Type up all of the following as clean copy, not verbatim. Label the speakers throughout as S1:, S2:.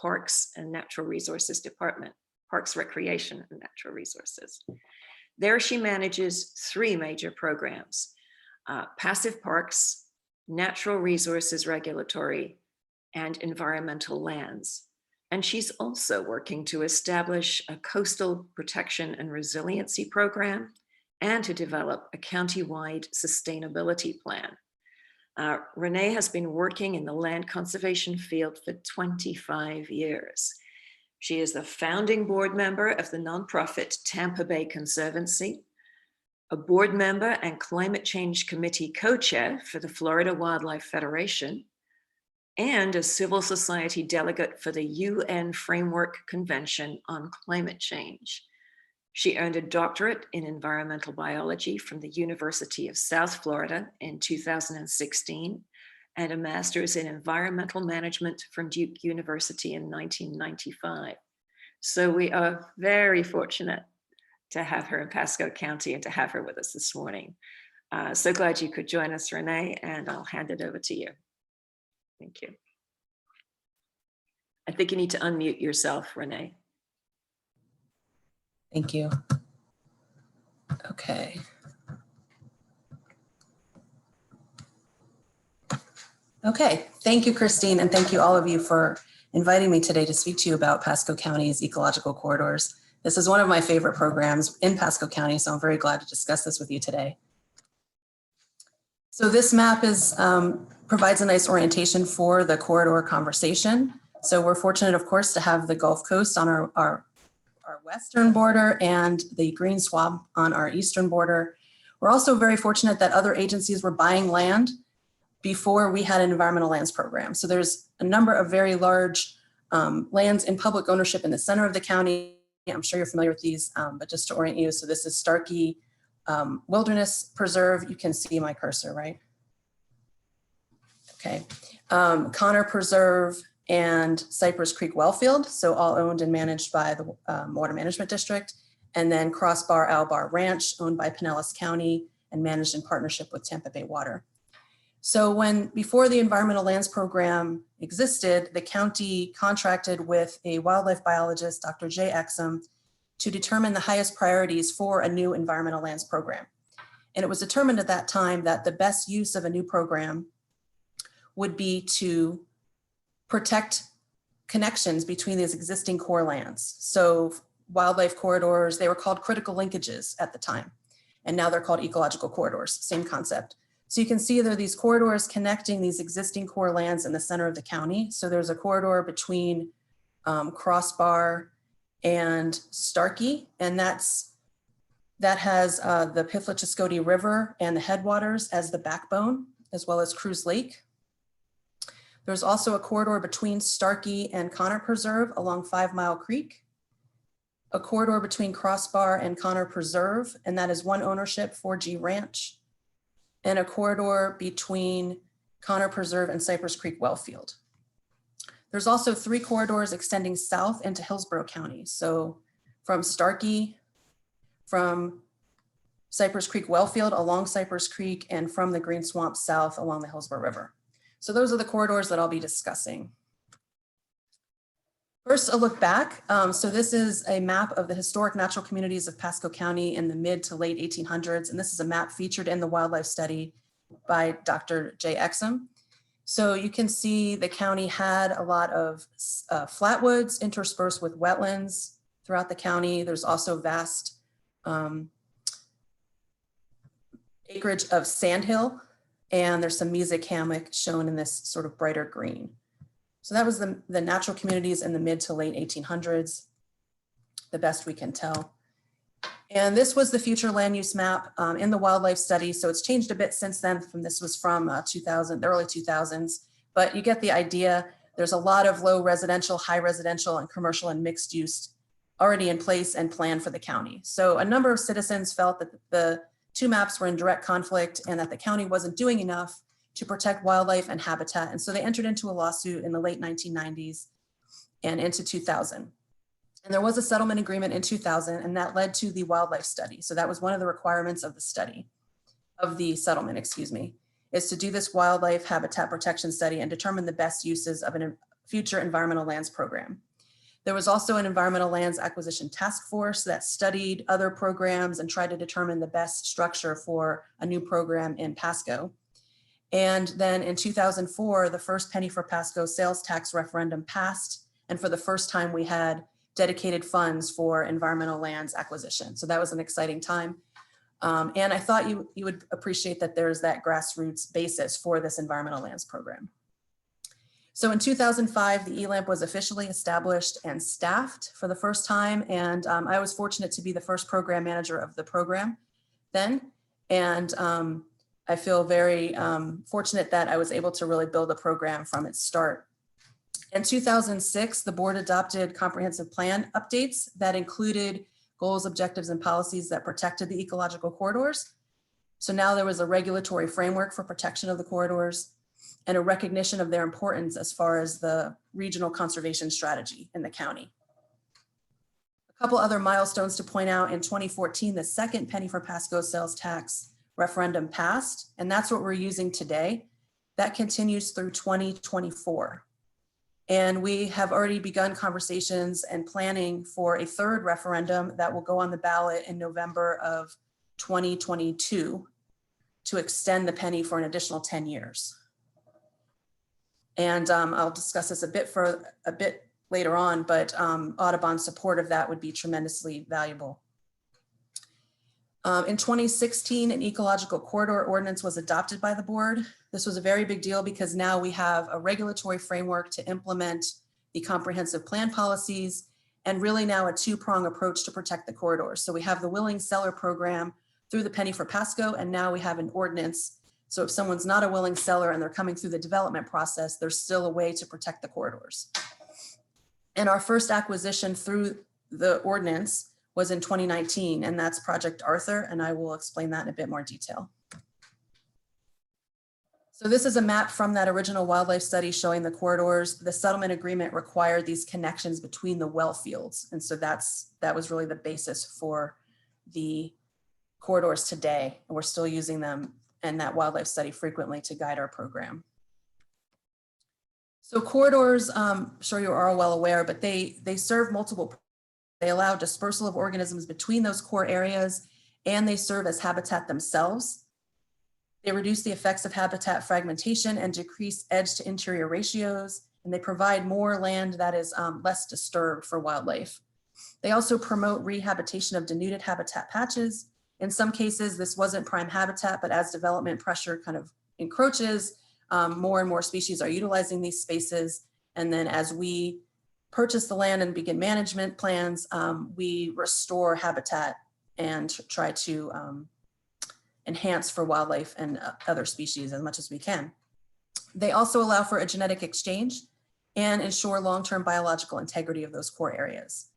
S1: Parks and Natural Resources Department, Parks, Recreation, and Natural Resources. There she manages 3 major programs: passive parks, natural resources regulatory, and environmental lands. And she's also working to establish a coastal protection and resiliency program and to develop a county-wide sustainability plan. Rene has been working in the land conservation field for 25 years. She is the founding board member of the nonprofit Tampa Bay Conservancy, a board member and climate change committee co-chair for the Florida Wildlife Federation, and a civil society delegate for the UN Framework Convention on Climate Change. She earned a doctorate in environmental biology from the University of South Florida in 2016, and a master's in environmental management from Duke University in 1995. So we are very fortunate to have her in Pasco County and to have her with us this morning. So glad you could join us, Rene, and I'll hand it over to you. Thank you. I think you need to unmute yourself, Rene.
S2: Thank you. Okay. Okay, thank you, Christine, and thank you all of you for inviting me today to speak to you about Pasco County's ecological corridors. This is one of my favorite programs in Pasco County, so I'm very glad to discuss this with you today. So this map provides a nice orientation for the corridor conversation. So we're fortunate, of course, to have the Gulf Coast on our western border and the green swamp on our eastern border. We're also very fortunate that other agencies were buying land before we had an environmental lands program. So there's a number of very large lands in public ownership in the center of the county. I'm sure you're familiar with these, but just to orient you, so this is Starkey Wilderness Preserve. You can see my cursor, right? Okay. Connor Preserve and Cypress Creek Wellfield, so all owned and managed by the Water Management District. And then Crossbar Albar Ranch, owned by Pinellas County and managed in partnership with Tampa Bay Water. So before the environmental lands program existed, the county contracted with a wildlife biologist, Dr. Jay Exum, to determine the highest priorities for a new environmental lands program. And it was determined at that time that the best use of a new program would be to protect connections between these existing core lands. So wildlife corridors, they were called critical linkages at the time, and now they're called ecological corridors, same concept. So you can see there are these corridors connecting these existing core lands in the center of the county. So there's a corridor between Crossbar and Starkey, and that has the Piflachescody River and the headwaters as the backbone, as well as Cruz Lake. There's also a corridor between Starkey and Connor Preserve along 5 Mile Creek, a corridor between Crossbar and Connor Preserve, and that is one ownership, 4G Ranch, and a corridor between Connor Preserve and Cypress Creek Wellfield. There's also 3 corridors extending south into Hillsborough County. So from Starkey, from Cypress Creek Wellfield along Cypress Creek, and from the Green Swamp south along the Hillsborough River. So those are the corridors that I'll be discussing. First, a look back. So this is a map of the historic natural communities of Pasco County in the mid to late 1800s. And this is a map featured in the wildlife study by Dr. Jay Exum. So you can see the county had a lot of flatwoods interspersed with wetlands throughout the county. There's also vast acreage of sandhill, and there's some music hammock shown in this sort of brighter green. So that was the natural communities in the mid to late 1800s, the best we can tell. And this was the future land use map in the wildlife study. So it's changed a bit since then. This was from the early 2000s, but you get the idea. There's a lot of low residential, high residential, and commercial and mixed use already in place and planned for the county. So a number of citizens felt that the 2 maps were in direct conflict and that the county wasn't doing enough to protect wildlife and habitat. And so they entered into a lawsuit in the late 1990s and into 2000. And there was a settlement agreement in 2000, and that led to the wildlife study. So that was one of the requirements of the study, of the settlement, excuse me, is to do this wildlife habitat protection study and determine the best uses of a future environmental lands program. There was also an environmental lands acquisition task force that studied other programs and tried to determine the best structure for a new program in Pasco. And then in 2004, the first penny for Pasco sales tax referendum passed. And for the first time, we had dedicated funds for environmental lands acquisition. So that was an exciting time. And I thought you would appreciate that there's that grassroots basis for this environmental lands program. So in 2005, the ELAMP was officially established and staffed for the first time. And I was fortunate to be the first program manager of the program then. And I feel very fortunate that I was able to really build the program from its start. In 2006, the board adopted comprehensive plan updates that included goals, objectives, and policies that protected the ecological corridors. So now there was a regulatory framework for protection of the corridors and a recognition of their importance as far as the regional conservation strategy in the county. A couple other milestones to point out: in 2014, the second penny for Pasco sales tax referendum passed, and that's what we're using today. That continues through 2024. And we have already begun conversations and planning for a third referendum that will go on the ballot in November of 2022 to extend the penny for an additional 10 years. And I'll discuss this a bit later on, but Audubon's support of that would be tremendously valuable. In 2016, an ecological corridor ordinance was adopted by the board. This was a very big deal because now we have a regulatory framework to implement the comprehensive plan policies, and really now a two-prong approach to protect the corridors. So we have the willing seller program through the penny for Pasco, and now we have an ordinance. So if someone's not a willing seller and they're coming through the development process, there's still a way to protect the corridors. And our first acquisition through the ordinance was in 2019, and that's Project Arthur, and I will explain that in a bit more detail. So this is a map from that original wildlife study showing the corridors. The settlement agreement required these connections between the well fields, and so that was really the basis for the corridors today, and we're still using them and that wildlife study frequently to guide our program. So corridors, I'm sure you are all well aware, but they serve multiple. They allow dispersal of organisms between those core areas, and they serve as habitat themselves. They reduce the effects of habitat fragmentation and decrease edge to interior ratios, and they provide more land that is less disturbed for wildlife. They also promote rehabilitation of denuded habitat patches. In some cases, this wasn't prime habitat, but as development pressure kind of encroaches, more and more species are utilizing these spaces. And then as we purchase the land and begin management plans, we restore habitat and try to enhance for wildlife and other species as much as we can. They also allow for a genetic exchange and ensure long-term biological integrity of those core areas.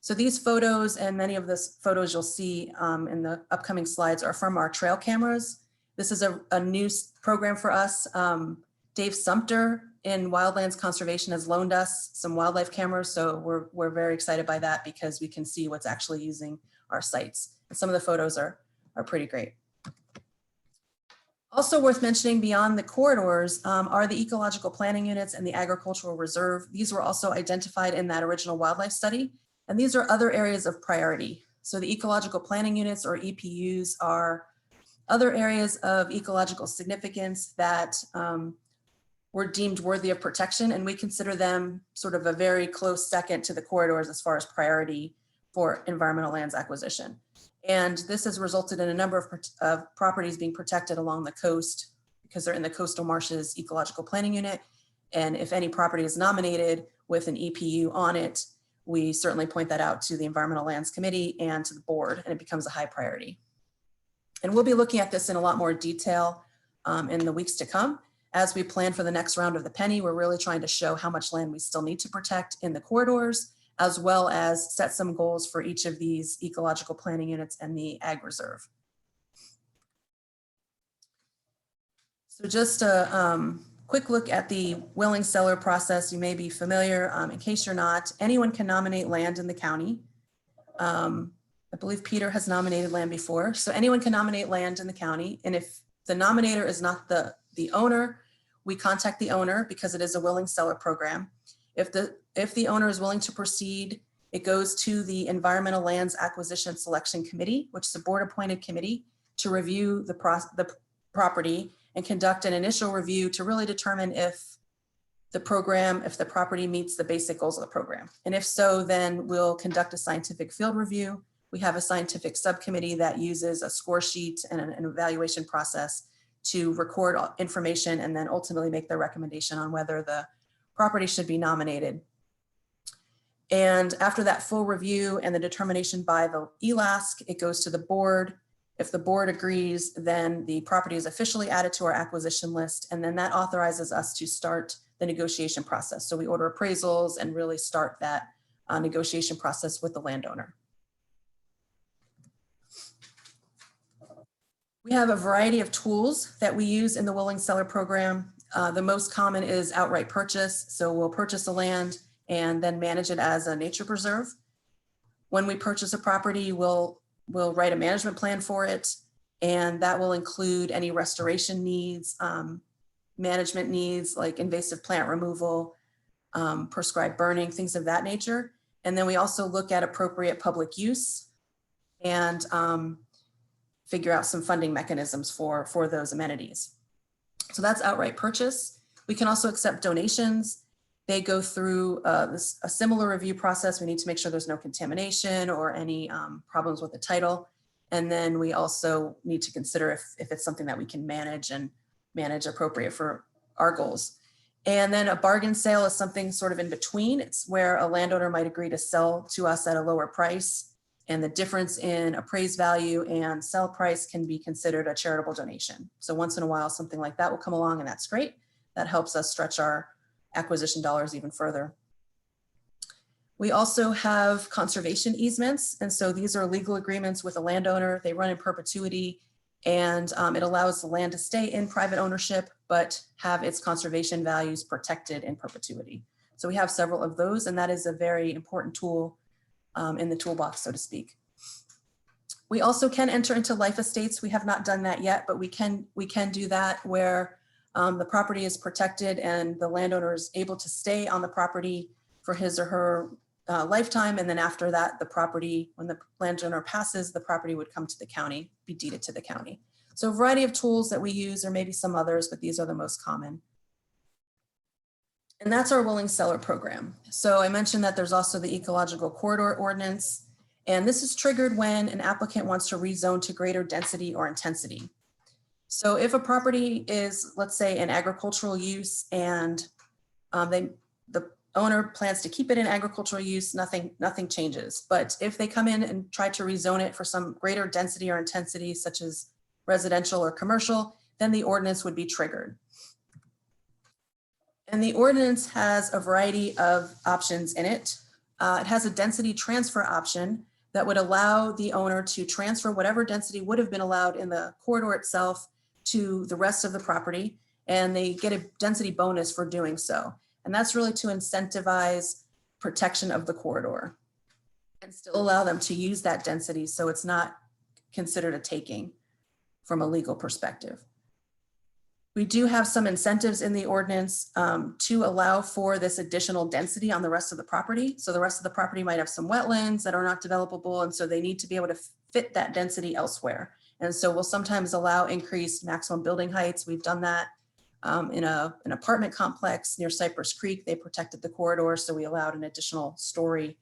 S2: So these photos and many of the photos you'll see in the upcoming slides are from our trail cameras. This is a new program for us. Dave Sumter in Wildlands Conservation has loaned us some wildlife cameras. So we're very excited by that because we can see what's actually using our sites. And some of the photos are pretty great. Also worth mentioning beyond the corridors are the ecological planning units and the agricultural reserve. These were also identified in that original wildlife study. And these are other areas of priority. So the ecological planning units, or EPUs, are other areas of ecological significance that were deemed worthy of protection, and we consider them sort of a very close second to the corridors as far as priority for environmental lands acquisition. And this has resulted in a number of properties being protected along the coast because they're in the coastal marshes ecological planning unit. And if any property is nominated with an EPU on it, we certainly point that out to the Environmental Lands Committee and to the board, and it becomes a high priority. And we'll be looking at this in a lot more detail in the weeks to come. As we plan for the next round of the penny, we're really trying to show how much land we still need to protect in the corridors, as well as set some goals for each of these ecological planning units and the ag reserve. So just a quick look at the willing seller process. You may be familiar. In case you're not, anyone can nominate land in the county. I believe Peter has nominated land before. So anyone can nominate land in the county. And if the nominator is not the owner, we contact the owner because it is a willing seller program. If the owner is willing to proceed, it goes to the Environmental Lands Acquisition Selection Committee, which is a board-appointed committee to review the property and conduct an initial review to really determine if the property meets the basic goals of the program. And if so, then we'll conduct a scientific field review. We have a scientific subcommittee that uses a score sheet and an evaluation process to record information and then ultimately make their recommendation on whether the property should be nominated. And after that full review and the determination by the ELASC, it goes to the board. If the board agrees, then the property is officially added to our acquisition list, and then that authorizes us to start the negotiation process. So we order appraisals and really start that negotiation process with the landowner. We have a variety of tools that we use in the willing seller program. The most common is outright purchase. So we'll purchase the land and then manage it as a nature preserve. When we purchase a property, we'll write a management plan for it, and that will include any restoration needs, management needs like invasive plant removal, prescribed burning, things of that nature. And then we also look at appropriate public use and figure out some funding mechanisms for those amenities. So that's outright purchase. We can also accept donations. They go through a similar review process. We need to make sure there's no contamination or any problems with the title. And then we also need to consider if it's something that we can manage and manage appropriate for our goals. And then a bargain sale is something sort of in between. It's where a landowner might agree to sell to us at a lower price, and the difference in appraised value and sell price can be considered a charitable donation. So once in a while, something like that will come along, and that's great. That helps us stretch our acquisition dollars even further. We also have conservation easements. And so these are legal agreements with a landowner. They run in perpetuity, and it allows the land to stay in private ownership, but have its conservation values protected in perpetuity. So we have several of those, and that is a very important tool in the toolbox, so to speak. We also can enter into life estates. We have not done that yet, but we can do that where the property is protected and the landowner is able to stay on the property for his or her lifetime. And then after that, the property, when the landowner passes, the property would come to the county, be deeded to the county. So a variety of tools that we use, or maybe some others, but these are the most common. And that's our willing seller program. So I mentioned that there's also the Ecological Corridor Ordinance, and this is triggered when an applicant wants to rezone to greater density or intensity. So if a property is, let's say, an agricultural use and the owner plans to keep it in agricultural use, nothing changes. But if they come in and try to rezone it for some greater density or intensity, such as residential or commercial, then the ordinance would be triggered. And the ordinance has a variety of options in it. It has a density transfer option that would allow the owner to transfer whatever density would have been allowed in the corridor itself to the rest of the property, and they get a density bonus for doing so. And that's really to incentivize protection of the corridor and still allow them to use that density so it's not considered a taking from a legal perspective. We do have some incentives in the ordinance to allow for this additional density on the rest of the property. So the rest of the property might have some wetlands that are not developable, and so they need to be able to fit that density elsewhere. And so we'll sometimes allow increased maximum building heights. We've done that in an apartment complex near Cypress Creek. They protected the corridor, so we allowed an additional story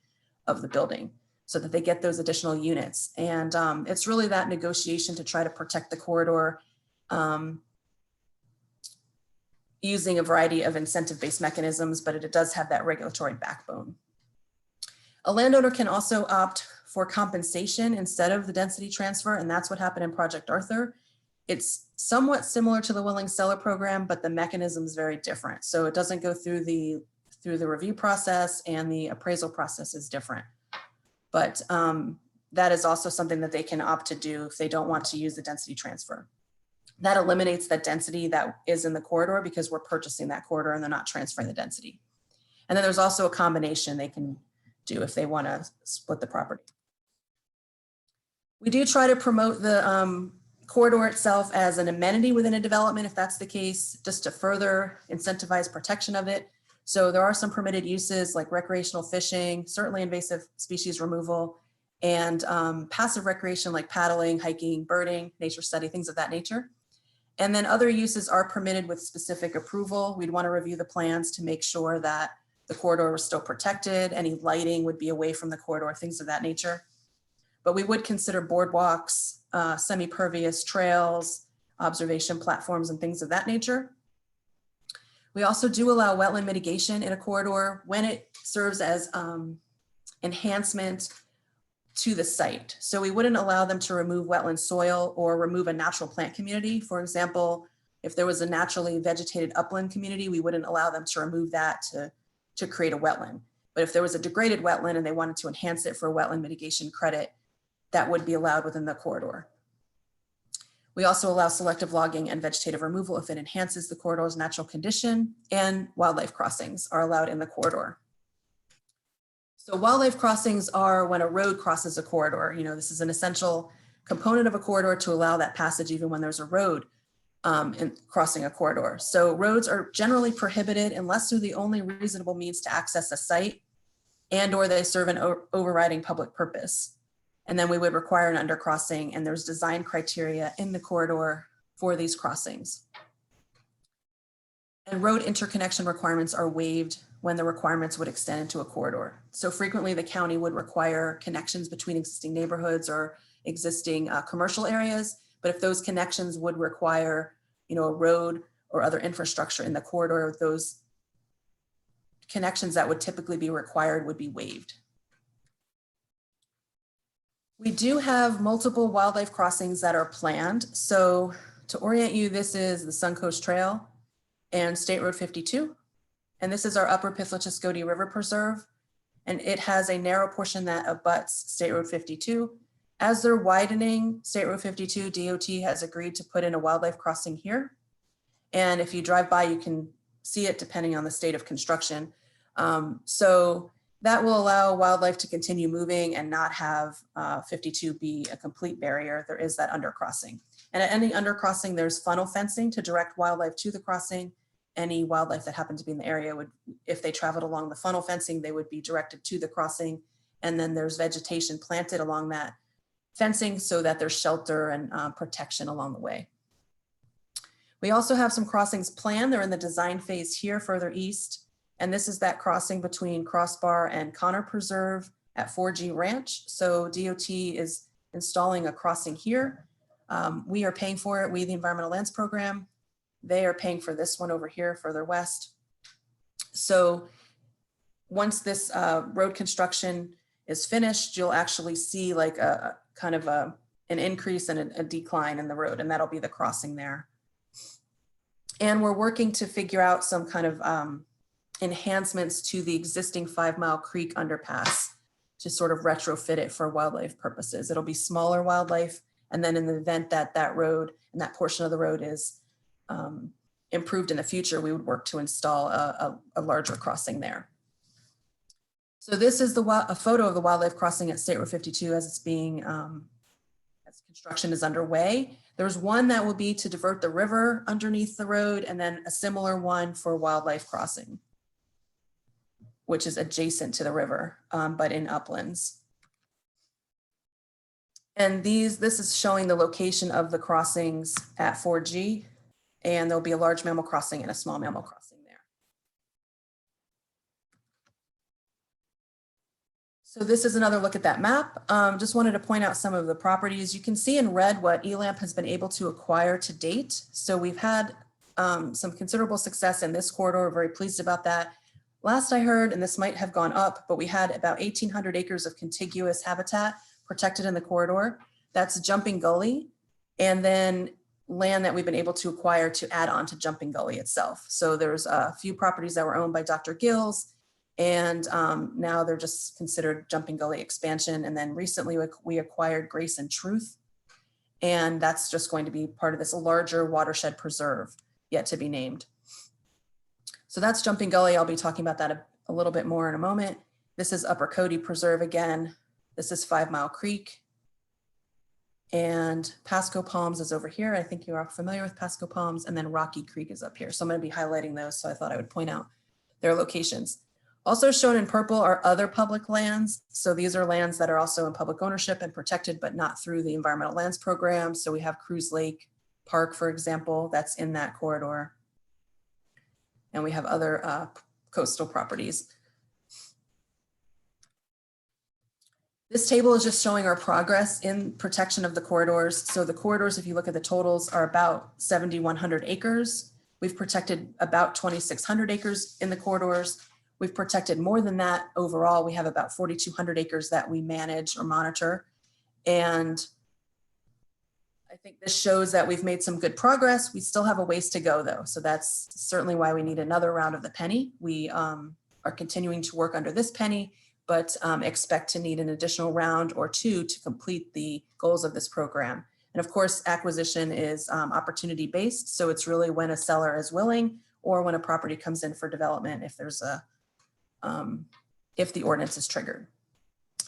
S2: of the building so that they get those additional units. And it's really that negotiation to try to protect the corridor using a variety of incentive-based mechanisms, but it does have that regulatory backbone. A landowner can also opt for compensation instead of the density transfer, and that's what happened in Project Arthur. It's somewhat similar to the willing seller program, but the mechanism is very different. So it doesn't go through the review process, and the appraisal process is different. But that is also something that they can opt to do if they don't want to use the density transfer. That eliminates that density that is in the corridor because we're purchasing that corridor and they're not transferring the density. And then there's also a combination they can do if they want to split the property. We do try to promote the corridor itself as an amenity within a development, if that's the case, just to further incentivize protection of it. So there are some permitted uses like recreational fishing, certainly invasive species removal, and passive recreation like paddling, hiking, birding, nature study, things of that nature. And then other uses are permitted with specific approval. We'd want to review the plans to make sure that the corridor was still protected. Any lighting would be away from the corridor, things of that nature. But we would consider boardwalks, semi-pervious trails, observation platforms, and things of that nature. We also do allow wetland mitigation in a corridor when it serves as enhancement to the site. So we wouldn't allow them to remove wetland soil or remove a natural plant community. For example, if there was a naturally vegetated upland community, we wouldn't allow them to remove that to create a wetland. But if there was a degraded wetland and they wanted to enhance it for a wetland mitigation credit, that would be allowed within the corridor. We also allow selective logging and vegetative removal if it enhances the corridor's natural condition, and wildlife crossings are allowed in the corridor. So wildlife crossings are when a road crosses a corridor. You know, this is an essential component of a corridor to allow that passage even when there's a road in crossing a corridor. So roads are generally prohibited unless they're the only reasonable means to access a site and or they serve an overriding public purpose. And then we would require an undercrossing, and there's design criteria in the corridor for these crossings. And road interconnection requirements are waived when the requirements would extend into a corridor. So frequently the county would require connections between existing neighborhoods or existing commercial areas. But if those connections would require, you know, a road or other infrastructure in the corridor, those connections that would typically be required would be waived. We do have multiple wildlife crossings that are planned. So to orient you, this is the Suncoast Trail and State Road 52. And this is our Upper Pifluchescody River Preserve. And it has a narrow portion that abuts State Road 52. As they're widening State Road 52, DOT has agreed to put in a wildlife crossing here. And if you drive by, you can see it depending on the state of construction. So that will allow wildlife to continue moving and not have 52 be a complete barrier. There is that undercrossing. And at any undercrossing, there's funnel fencing to direct wildlife to the crossing. Any wildlife that happened to be in the area would, if they traveled along the funnel fencing, they would be directed to the crossing. And then there's vegetation planted along that fencing so that there's shelter and protection along the way. We also have some crossings planned. They're in the design phase here further east. And this is that crossing between Crossbar and Connor Preserve at 4G Ranch. So DOT is installing a crossing here. We are paying for it, we the Environmental Lands Program. They are paying for this one over here further west. So once this road construction is finished, you'll actually see like a kind of an increase and a decline in the road, and that'll be the crossing there. And we're working to figure out some kind of enhancements to the existing 5 Mile Creek underpass to sort of retrofit it for wildlife purposes. It'll be smaller wildlife. And then in the event that that road and that portion of the road is improved in the future, we would work to install a larger crossing there. So this is a photo of the wildlife crossing at State Road 52 as it's being, as construction is underway. There's one that will be to divert the river underneath the road, and then a similar one for wildlife crossing, which is adjacent to the river, but in uplands. And this is showing the location of the crossings at 4G, and there'll be a large mammal crossing and a small mammal crossing there. So this is another look at that map. Just wanted to point out some of the properties. You can see in red what ELAMP has been able to acquire to date. So we've had some considerable success in this corridor. We're very pleased about that. Last I heard, and this might have gone up, but we had about 1,800 acres of contiguous habitat protected in the corridor. That's Jumping Gully, and then land that we've been able to acquire to add on to Jumping Gully itself. So there's a few properties that were owned by Dr. Gills, and now they're just considered Jumping Gully expansion. And then recently we acquired Grace and Truth, and that's just going to be part of this larger watershed preserve yet to be named. So that's Jumping Gully. I'll be talking about that a little bit more in a moment. This is Upper Cody Preserve again. This is 5 Mile Creek. And Pasco Palms is over here. I think you're all familiar with Pasco Palms, and then Rocky Creek is up here. So I'm going to be highlighting those. So I thought I would point out their locations. Also shown in purple are other public lands. So these are lands that are also in public ownership and protected, but not through the environmental lands program. So we have Cruise Lake Park, for example, that's in that corridor. And we have other coastal properties. This table is just showing our progress in protection of the corridors. So the corridors, if you look at the totals, are about 7,100 acres. We've protected about 2,600 acres in the corridors. We've protected more than that overall. We have about 4,200 acres that we manage or monitor. And I think this shows that we've made some good progress. We still have a ways to go though. So that's certainly why we need another round of the penny. We are continuing to work under this penny, but expect to need an additional round or two to complete the goals of this program. And of course, acquisition is opportunity based. So it's really when a seller is willing or when a property comes in for development if there's a, if the ordinance is triggered.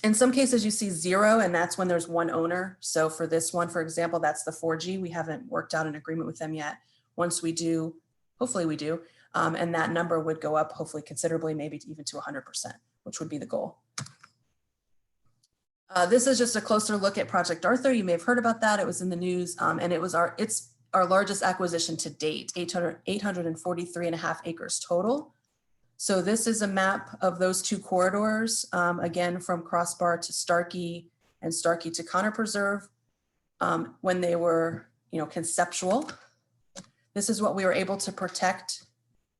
S2: In some cases you see zero, and that's when there's one owner. So for this one, for example, that's the 4G. We haven't worked out an agreement with them yet. Once we do, hopefully we do, and that number would go up hopefully considerably, maybe even to 100%, which would be the goal. This is just a closer look at Project Arthur. You may have heard about that. It was in the news, and it's our largest acquisition to date, 843.5 acres total. So this is a map of those two corridors, again, from Crossbar to Starkey and Starkey to Connor Preserve, when they were, conceptual. This is what we were able to protect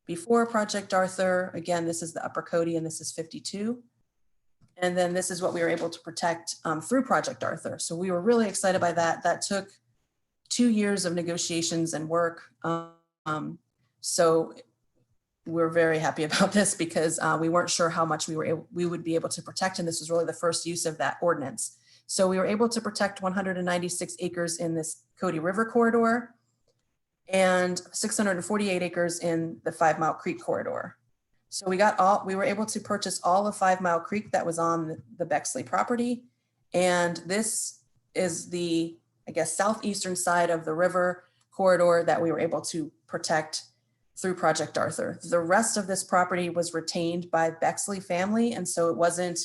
S2: before Project Arthur. Again, this is the Upper Cody and this is 52. And then this is what we were able to protect through Project Arthur. So we were really excited by that. That took 2 years of negotiations and work. So we're very happy about this because we weren't sure how much we would be able to protect. And this was really the first use of that ordinance. So we were able to protect 196 acres in this Cody River corridor and 648 acres in the 5 Mile Creek corridor. So we were able to purchase all of 5 Mile Creek that was on the Bexley property. And this is the, I guess, southeastern side of the river corridor that we were able to protect through Project Arthur. The rest of this property was retained by Bexley family. And so it wasn't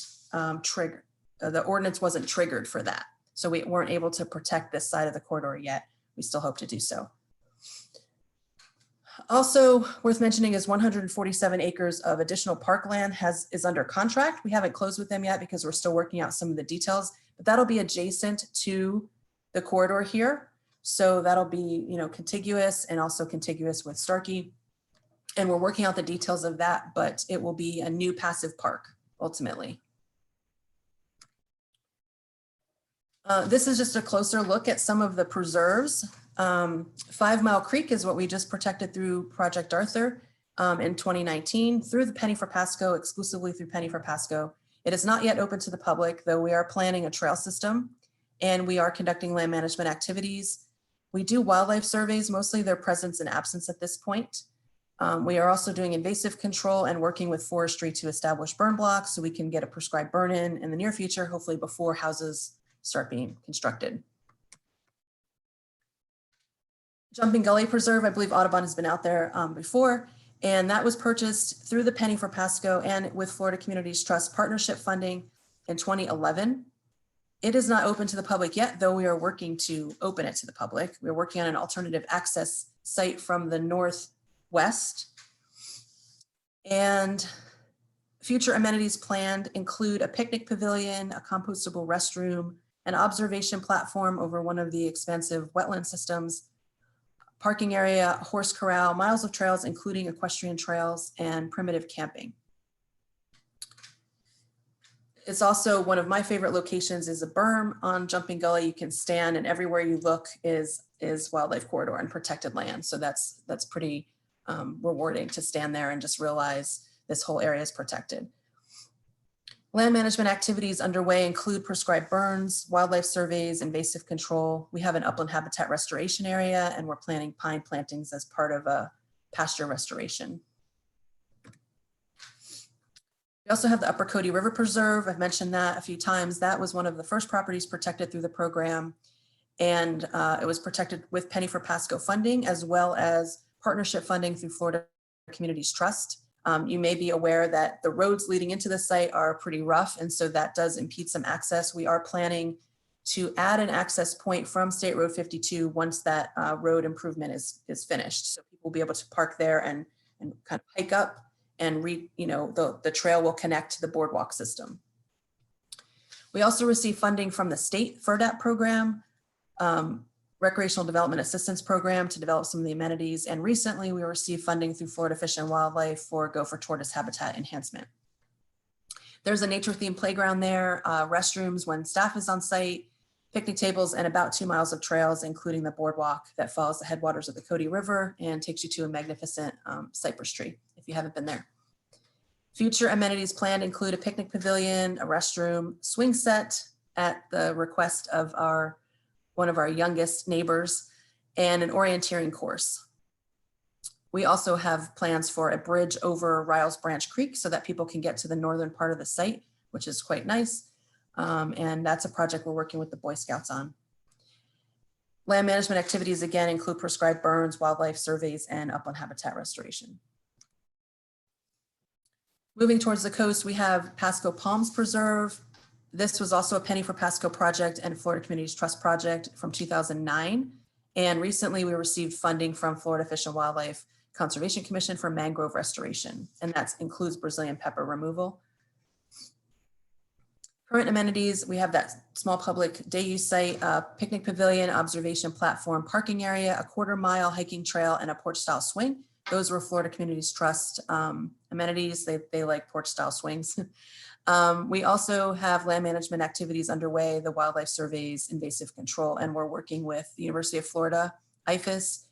S2: triggered. The ordinance wasn't triggered for that. So we weren't able to protect this side of the corridor yet. We still hope to do so. Also worth mentioning is 147 acres of additional parkland is under contract. We haven't closed with them yet because we're still working out some of the details, but that'll be adjacent to the corridor here. So that'll be, contiguous and also contiguous with Starkey. And we're working out the details of that, but it will be a new passive park ultimately. This is just a closer look at some of the preserves. 5 Mile Creek is what we just protected through Project Arthur in 2019 through the Penny for Pasco, exclusively through Penny for Pasco. It is not yet open to the public, though we are planning a trail system and we are conducting land management activities. We do wildlife surveys, mostly their presence and absence at this point. We are also doing invasive control and working with forestry to establish burn blocks so we can get a prescribed burn in the near future, hopefully before houses start being constructed. Jumping Gully Preserve, I believe Audubon has been out there before, and that was purchased through the Penny for Pasco and with Florida Communities Trust partnership funding in 2011. It is not open to the public yet, though we are working to open it to the public. We're working on an alternative access site from the northwest. And future amenities planned include a picnic pavilion, a compostable restroom, an observation platform over one of the expansive wetland systems, parking area, horse corral, miles of trails, including equestrian trails and primitive camping. It's also one of my favorite locations is a berm on Jumping Gully. You can stand and everywhere you look is wildlife corridor and protected land. So that's pretty rewarding to stand there and just realize this whole area is protected. Land management activities underway include prescribed burns, wildlife surveys, invasive control. We have an upland habitat restoration area and we're planting pine plantings as part of a pasture restoration. We also have the Upper Cody River Preserve. I've mentioned that a few times. That was one of the first properties protected through the program. And it was protected with Penny for Pasco funding, as well as partnership funding through Florida Communities Trust. You may be aware that the roads leading into the site are pretty rough, and so that does impede some access. We are planning to add an access point from State Road 52 once that road improvement is finished. So people will be able to park there and kind of hike up and the trail will connect to the boardwalk system. We also receive funding from the state FERDAP program, Recreational Development Assistance Program, to develop some of the amenities. And recently we received funding through Florida Fish and Wildlife for gopher tortoise habitat enhancement. There's a nature themed playground there, restrooms when staff is on site, picnic tables, and about 2 miles of trails, including the boardwalk that follows the headwaters of the Cody River and takes you to a magnificent cypress tree if you haven't been there. Future amenities planned include a picnic pavilion, a restroom, swing set at the request of one of our youngest neighbors, and an orienteering course. We also have plans for a bridge over Riles Branch Creek so that people can get to the northern part of the site, which is quite nice. And that's a project we're working with the Boy Scouts on. Land management activities again include prescribed burns, wildlife surveys, and upland habitat restoration. Moving towards the coast, we have Pasco Palms Preserve. This was also a Penny for Pasco project and Florida Communities Trust project from 2009. And recently we received funding from Florida Fish and Wildlife Conservation Commission for mangrove restoration. And that includes Brazilian pepper removal. Current amenities, we have that small public day use site, picnic pavilion, observation platform, parking area, a 1/4 mile hiking trail, and a porch style swing. Those were Florida Communities Trust amenities. They like porch style swings. We also have land management activities underway, the wildlife surveys, invasive control, and we're working with the University of Florida, IFAS,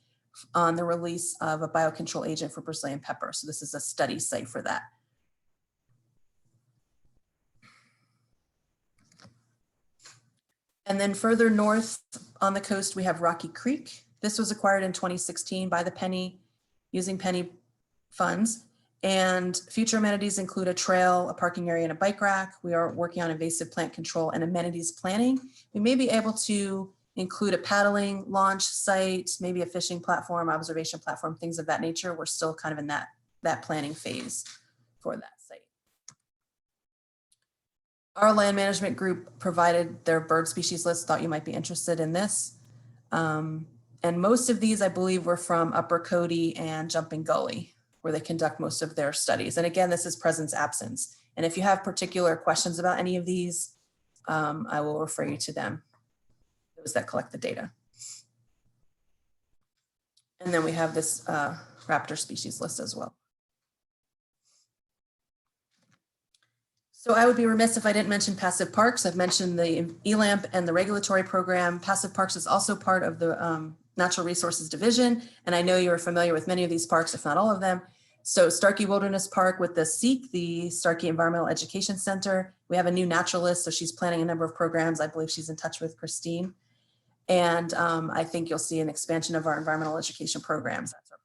S2: on the release of a biocontrol agent for Brazilian pepper. So this is a study site for that. And then further north on the coast, we have Rocky Creek. This was acquired in 2016 by the Penny, using Penny funds. And future amenities include a trail, a parking area, and a bike rack. We are working on invasive plant control and amenities planning. We may be able to include a paddling launch site, maybe a fishing platform, observation platform, things of that nature. We're still kind of in that planning phase for that site. Our land management group provided their bird species list, thought you might be interested in this. And most of these, I believe, were from Upper Cody and Jumping Gully, where they conduct most of their studies. And again, this is presence absence. And if you have particular questions about any of these, I will refer you to them, those that collect the data. And then we have this raptor species list as well. So I would be remiss if I didn't mention passive parks. I've mentioned the ELAMP and the regulatory program. Passive parks is also part of the Natural Resources Division. And I know you're familiar with many of these parks, if not all of them. So Starkey Wilderness Park with the SEEK, the Starkey Environmental Education Center. We have a new naturalist, so she's planning a number of programs. I believe she's in touch with Christine. And I think you'll see an expansion of our environmental education programs. That's our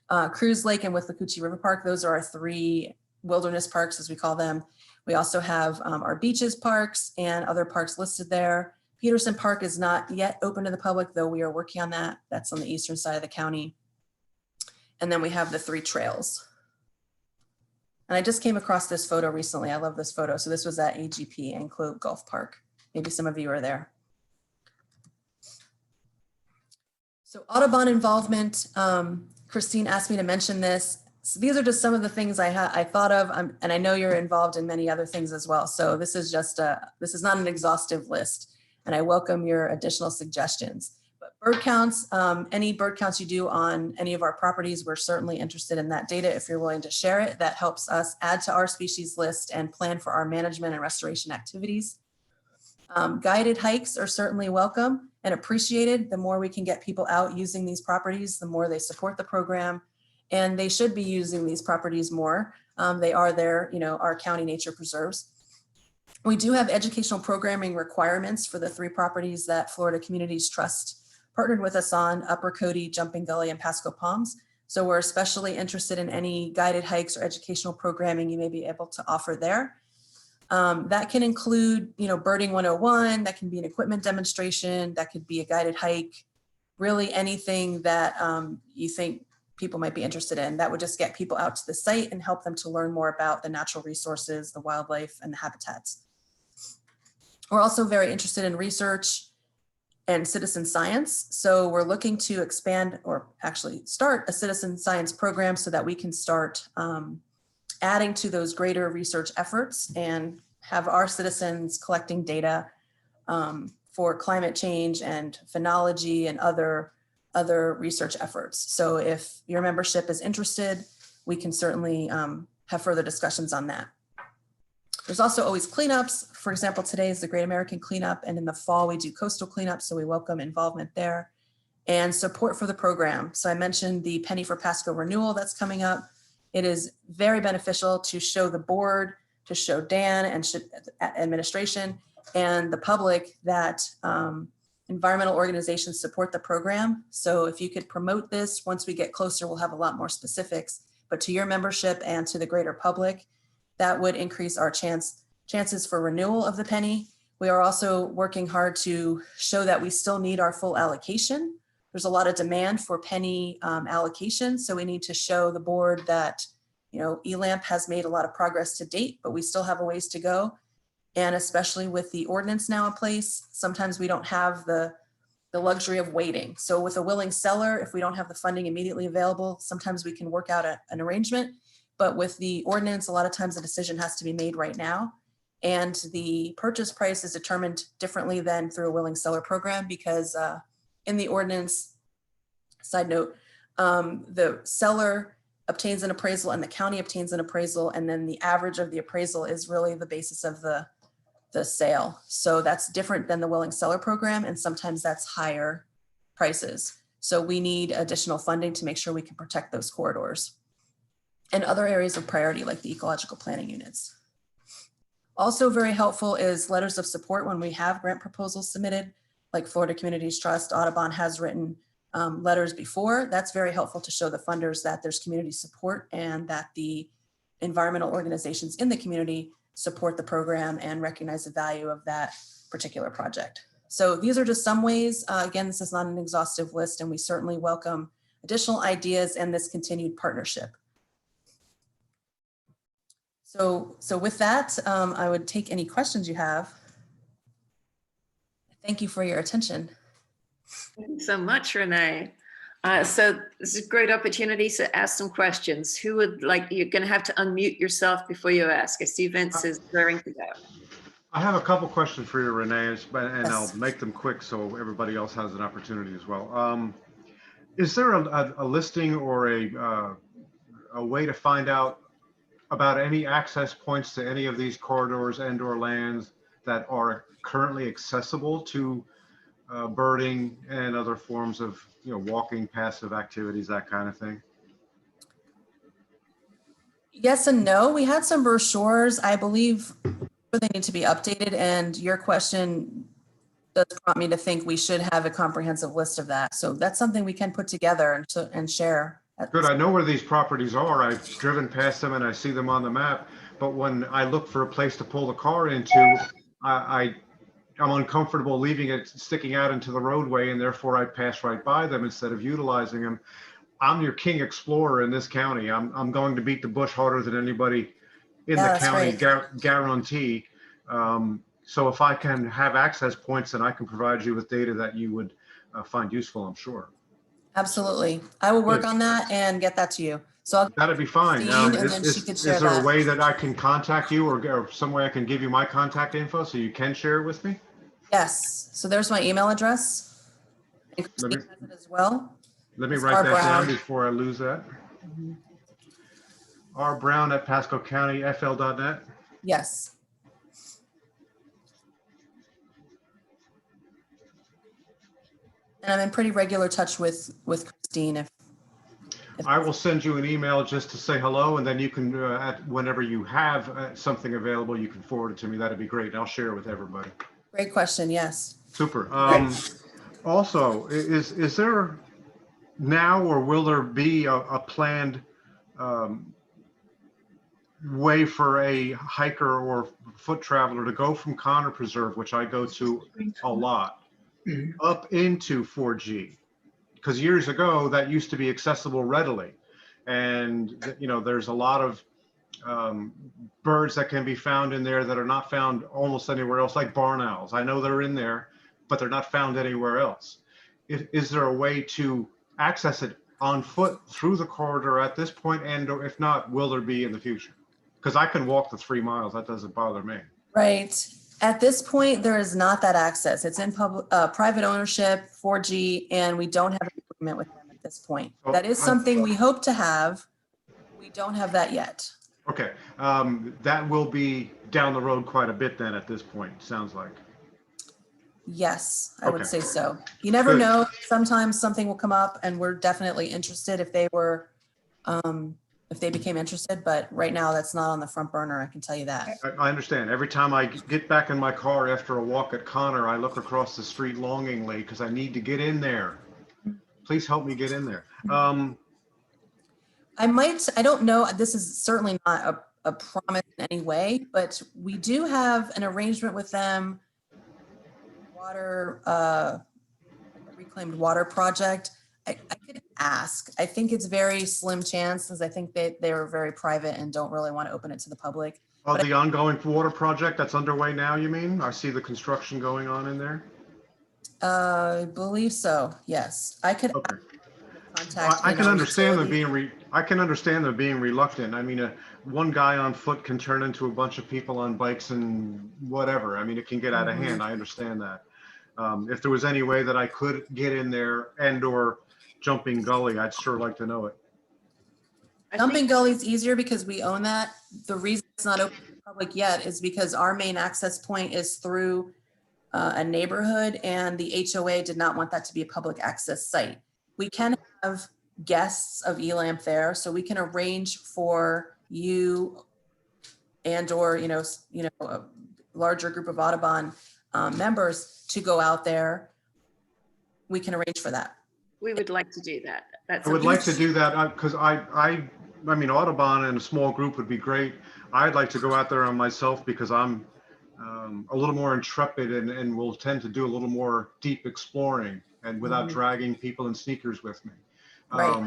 S2: plan. Cruise Lake and Withlacoochee River Park, those are our 3 wilderness parks, as we call them. We also have our beaches parks and other parks listed there. Peterson Park is not yet open to the public, though we are working on that. That's on the eastern side of the county. And then we have the 3 trails. And I just came across this photo recently. I love this photo. So this was at AGP and Clove Golf Park. Maybe some of you are there. So Audubon involvement, Christine asked me to mention this. So these are just some of the things I thought of, and I know you're involved in many other things as well. So this is just this is not an exhaustive list, and I welcome your additional suggestions. But bird counts, any bird counts you do on any of our properties, we're certainly interested in that data. If you're willing to share it, that helps us add to our species list and plan for our management and restoration activities. Guided hikes are certainly welcome and appreciated. The more we can get people out using these properties, the more they support the program. And they should be using these properties more. They are there, our county nature preserves. We do have educational programming requirements for the 3 properties that Florida Communities Trust partnered with us on, Upper Cody, Jumping Gully, and Pasco Palms. So we're especially interested in any guided hikes or educational programming you may be able to offer there. That can include, birding 101, that can be an equipment demonstration, that could be a guided hike, really anything that you think people might be interested in. That would just get people out to the site and help them to learn more about the natural resources, the wildlife, and the habitats. We're also very interested in research and citizen science. So we're looking to expand, or actually start, a citizen science program so that we can start adding to those greater research efforts and have our citizens collecting data for climate change and phenology and other research efforts. So if your membership is interested, we can certainly have further discussions on that. There's also always cleanups. For example, today is the Great American Cleanup, and in the fall we do coastal cleanup, so we welcome involvement there. And support for the program. So I mentioned the Penny for Pasco renewal that's coming up. It is very beneficial to show the board, to show Dan and administration and the public that environmental organizations support the program. So if you could promote this, once we get closer, we'll have a lot more specifics, but to your membership and to the greater public, that would increase our chances for renewal of the penny. We are also working hard to show that we still need our full allocation. There's a lot of demand for penny allocation. So we need to show the board that, ELAMP has made a lot of progress to date, but we still have a ways to go. And especially with the ordinance now in place, sometimes we don't have the luxury of waiting. So with a willing seller, if we don't have the funding immediately available, sometimes we can work out an arrangement. But with the ordinance, a lot of times the decision has to be made right now. And the purchase price is determined differently than through a willing seller program, because in the ordinance, side note, the seller obtains an appraisal and the county obtains an appraisal, and then the average of the appraisal is really the basis of the sale. So that's different than the willing seller program, and sometimes that's higher prices. So we need additional funding to make sure we can protect those corridors and other areas of priority like the ecological planning units. Also very helpful is letters of support when we have grant proposals submitted, like Florida Communities Trust, Audubon has written letters before. That's very helpful to show the funders that there's community support and that the environmental organizations in the community support the program and recognize the value of that particular project. So these are just some ways. Again, this is not an exhaustive list, and we certainly welcome additional ideas and this continued partnership. So with that, I would take any questions you have. Thank you for your attention.
S1: Thank you so much, Renee. So this is a great opportunity to ask some questions. Who would like, you're going to have to unmute yourself before you ask. I see Vince is raring to go.
S3: I have a couple questions for you, Renee, and
S2: Yes.
S3: I'll make them quick so everybody else has an opportunity as well. Is there a listing or a way to find out about any access points to any of these corridors and/or lands that are currently accessible to birding and other forms of, walking, passive activities, that kind of thing?
S2: Yes and no. We had some brochures, I believe they need to be updated, and your question does prompt me to think we should have a comprehensive list of that. So that's something we can put together and share.
S3: Good. I know where these properties are. I've driven past them and I see them on the map. But when I look for a place to pull the car into, I'm uncomfortable leaving it sticking out into the roadway, and therefore I pass right by them instead of utilizing them. I'm your king explorer in this county. I'm going to beat the bush harder than anybody in the county, guarantee. So if I can have access points, then I can provide you with data that you would find useful, I'm sure.
S2: Absolutely. I will work on that and get that to you. So
S3: that'd be fine. Is there a way that I can contact you, or some way I can give you my contact info so you can share it with me?
S2: Yes. So there's my email address. And Christine has it as well.
S3: Let me write that down before I lose that. rbrown at pascocountyfl.net.
S2: Yes. And I'm in pretty regular touch with Christine. If
S3: I will send you an email just to say hello, and then you can, whenever you have something available, you can forward it to me. That'd be great. And I'll share it with everybody.
S2: Great question. Yes.
S3: Super. Also, is there now, or will there be a planned way for a hiker or foot traveler to go from Connor Preserve, which I go to a lot, up into 4G? Because years ago, that used to be accessible readily. And, you know, there's a lot of birds that can be found in there that are not found almost anywhere else, like barn owls. I know they're in there, but they're not found anywhere else. Is there a way to access it on foot through the corridor at this point? And or if not, will there be in the future? Because I can walk the 3 miles. That doesn't bother me.
S2: Right. At this point, there is not that access. It's in public, private ownership, 4G, and we don't have an agreement with them at this point.
S3: Oh,
S2: That is something we hope to have. We don't have that yet.
S3: Okay, that will be down the road quite a bit then at this point, sounds like.
S2: Yes, I would
S3: Okay.
S2: say so. You never
S3: Good.
S2: know. Sometimes something will come up and we're definitely interested if they were, if they became interested, but right now that's not on the front burner. I can tell you that.
S3: I understand. Every time I get back in my car after a walk at Connor, I look across the street longingly because I need to get in there. Please help me get in there.
S2: I don't know, this is certainly not a promise in any way, but we do have an arrangement with them. Reclaimed water project. I could ask. I think it's very slim chance because I think they are very private and don't really want to open it to the public.
S3: Oh, the ongoing water project that's underway now, you mean? I see the construction going on in there.
S2: I believe so. Yes, I could.
S3: Okay.
S2: Contact.
S3: I can understand them being I can understand them being reluctant. I mean, one guy on foot can turn into a bunch of people on bikes and whatever. I mean, it can get out of hand. I understand that. If there was any way that I could get in there and or jumping gully, I'd sure like to know it.
S2: Jumping Gully is easier because we own that. The reason it's not open to the public yet is because our main access point is through a neighborhood and the HOA did not want that to be a public access site. We can have guests of ELAMP there, so we can arrange for you and or, a larger group of Audubon members to go out there. We can arrange for that.
S1: We would like to do that. That's
S3: I would like to do that because I mean, Audubon and a small group would be great. I'd like to go out there on myself because I'm a little more intrepid and will tend to do a little more deep exploring and without dragging people in sneakers with me.
S2: Right.
S1: I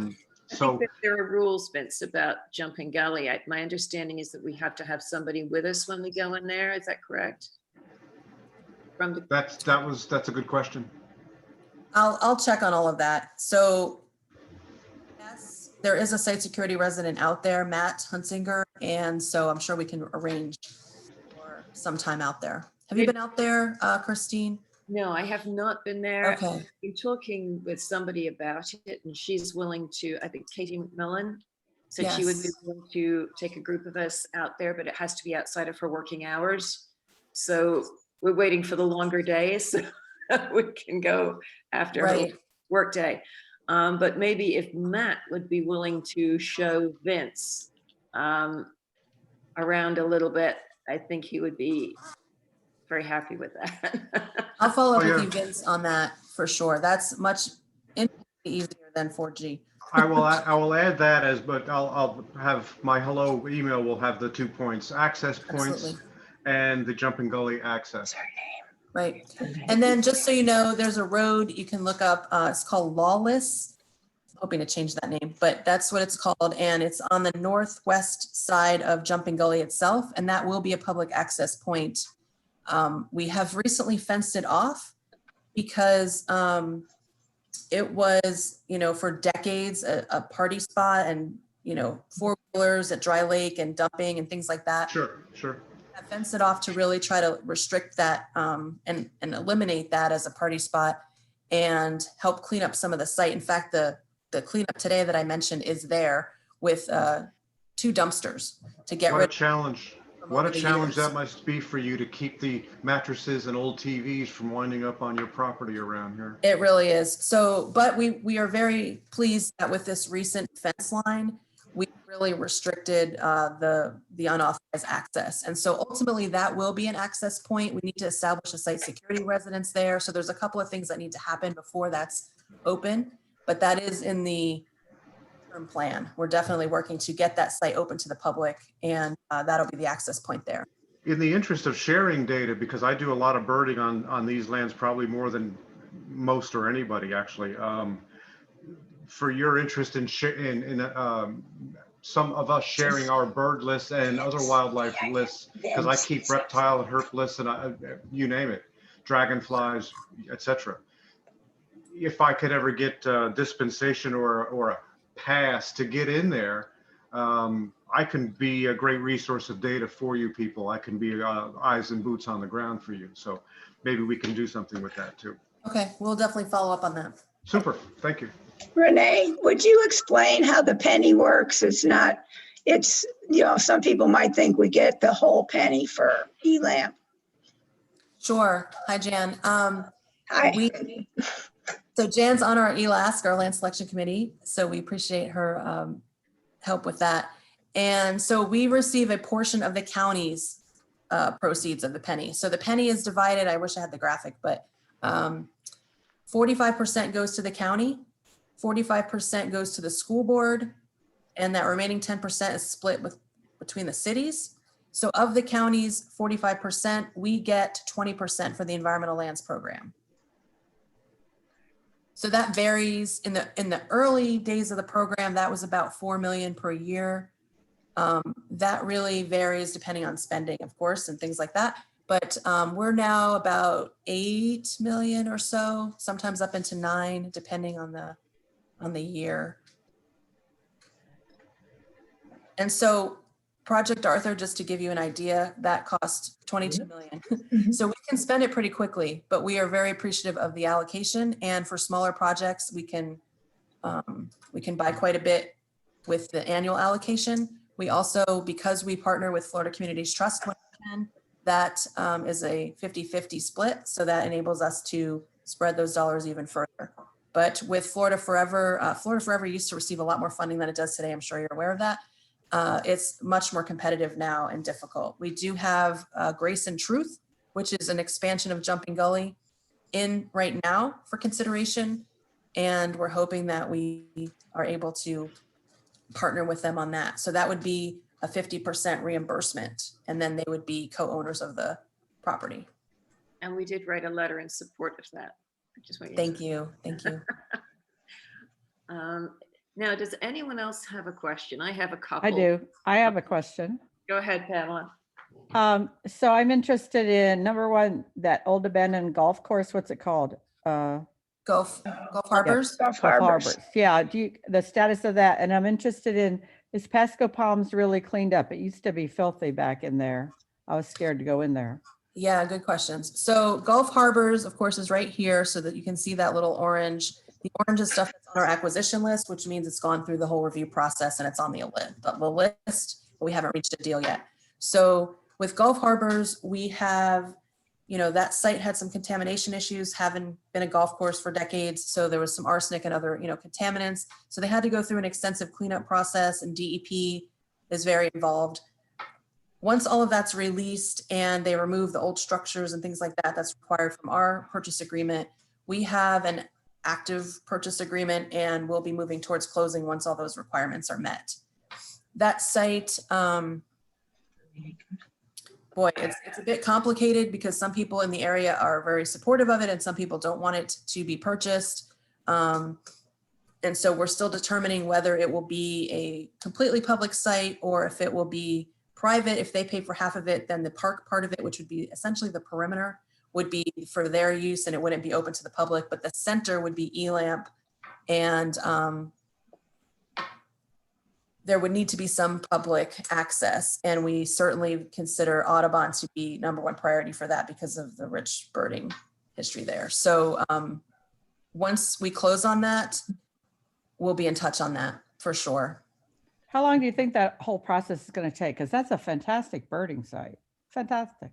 S1: think that there are rules, Vince, about jumping gully. My understanding is that we have to have somebody with us when we go in there. Is that correct?
S3: That's a good question.
S2: I'll check on all of that. So yes, there is a site security resident out there, Matt Hunsinger, and so I'm sure we can arrange for some time out there. Have you been out there, Christine?
S1: No, I have not been there.
S2: Okay.
S1: I've been talking with somebody about it and she's willing to, I think Katie McMillan said she would be
S2: Yes.
S1: willing to take a group of us out there, but it has to be outside of her working hours. So we're waiting for the longer days so we can go after her work day. But maybe if Matt would be willing to show Vince around a little bit, I think he would be very happy with that.
S2: I'll follow up
S3: Oh,
S2: with
S3: yeah.
S2: you, Vince, on that for sure. That's much easier than 4G.
S3: I will add that but I'll have my hello email will have the 2 points, access points
S2: Absolutely.
S3: and the jumping gully access.
S2: Right. And then just so you know, there's a road you can look up. It's called Lawless. Hoping to change that name, but that's what it's called. And it's on the northwest side of Jumping Gully itself. And that will be a public access point. We have recently fenced it off because it was, for decades a party spot and, four-wheelers at Dry Lake and dumping and things like that.
S3: Sure.
S2: I fenced it off to really try to restrict that and eliminate that as a party spot and help clean up some of the site. In fact, the cleanup today that I mentioned is there with 2 dumpsters to get
S3: What a
S2: rid of.
S3: challenge. What a challenge that must be for you to keep the mattresses and old TVs from winding up on your property around here.
S2: It really is. So, but we are very pleased that with this recent fence line, we really restricted the unauthorized access. And so ultimately that will be an access point. We need to establish a site security residence there. So there's a couple of things that need to happen before that's open, but that is in the long-term plan. We're definitely working to get that site open to the public, and that'll be the access point there.
S3: In the interest of sharing data, because I do a lot of birding on these lands, probably more than most or anybody actually, for your interest in some of us sharing our bird lists and other wildlife lists, because I keep reptile and herp lists and you name it, dragonflies, etc. If I could ever get dispensation or a pass to get in there, I can be a great resource of data for you people. I can be eyes and boots on the ground for you. So maybe we can do something with that too.
S2: Okay, we'll definitely follow up on that.
S3: Super, thank you.
S4: Renee, would you explain how the penny works? It's, some people might think we get the whole penny for ELAMP.
S2: Sure. Hi, Jan.
S4: I,
S2: So Jan's on our ELASC, our land selection committee. So we appreciate her help with that. And so we receive a portion of the county's proceeds of the penny. So the penny is divided, I wish I had the graphic, but 45% goes to the county, 45% goes to the school board, and that remaining 10% is split between the cities. So of the county's 45%, we get 20% for the environmental lands program. So that varies. In the early days of the program, that was about 4 million per year. That really varies depending on spending, of course, and things like that. But we're now about 8 million or so, sometimes up into 9, depending on the year. And so Project Arthur, just to give you an idea, that cost 22 million. So we can spend it pretty quickly, but we are very appreciative of the allocation. And for smaller projects, we can buy quite a bit with the annual allocation. We also, because we partner with Florida Communities Trust, that is a 50-50 split. So that enables us to spread those dollars even further. But with Florida Forever, Florida Forever used to receive a lot more funding than it does today. I'm sure you're aware of that. It's much more competitive now and difficult. We do have Grace and Truth, which is an expansion of Jumping Gully, in right now for consideration. And we're hoping that we are able to partner with them on that. So that would be a 50% reimbursement, and then they would be co-owners of the property.
S1: And we did write a letter in support of that.
S2: Thank you. Thank you.
S1: Now, does anyone else have a question? I have a couple.
S5: I do. I have a question.
S1: Go ahead, Pamela.
S5: So I'm interested in, number one, that old abandoned golf course. What's it called?
S2: Gulf Harbors.
S4: Gulf
S5: Gulf
S4: Harbors.
S5: Yeah. The status of that? And I'm interested in, is Pasco Palms really cleaned up? It used to be filthy back in there. I was scared to go in there.
S2: Yeah, good questions. So Gulf Harbors, of course, is right here so that you can see that little orange. The orange is stuff that's on our acquisition list, which means it's gone through the whole review process and it's on the list, but we haven't reached a deal yet. So with Gulf Harbors, we have, that site had some contamination issues, having been a golf course for decades. So there was some arsenic and other, contaminants. So they had to go through an extensive cleanup process, and DEP is very involved. Once all of that's released and they remove the old structures and things like that, that's required from our purchase agreement. We have an active purchase agreement and we'll be moving towards closing once all those requirements are met. That site, boy, it's a bit complicated because some people in the area are very supportive of it and some people don't want it to be purchased. And so we're still determining whether it will be a completely public site or if it will be private. If they pay for half of it, then the park part of it, which would be essentially the perimeter, would be for their use and it wouldn't be open to the public, but the center would be ELAMP, and there would need to be some public access. And we certainly consider Audubon to be #1 priority for that because of the rich birding history there. So once we close on that, we'll be in touch on that for sure.
S5: How long do you think that whole process is going to take? Because that's a fantastic birding site. Fantastic.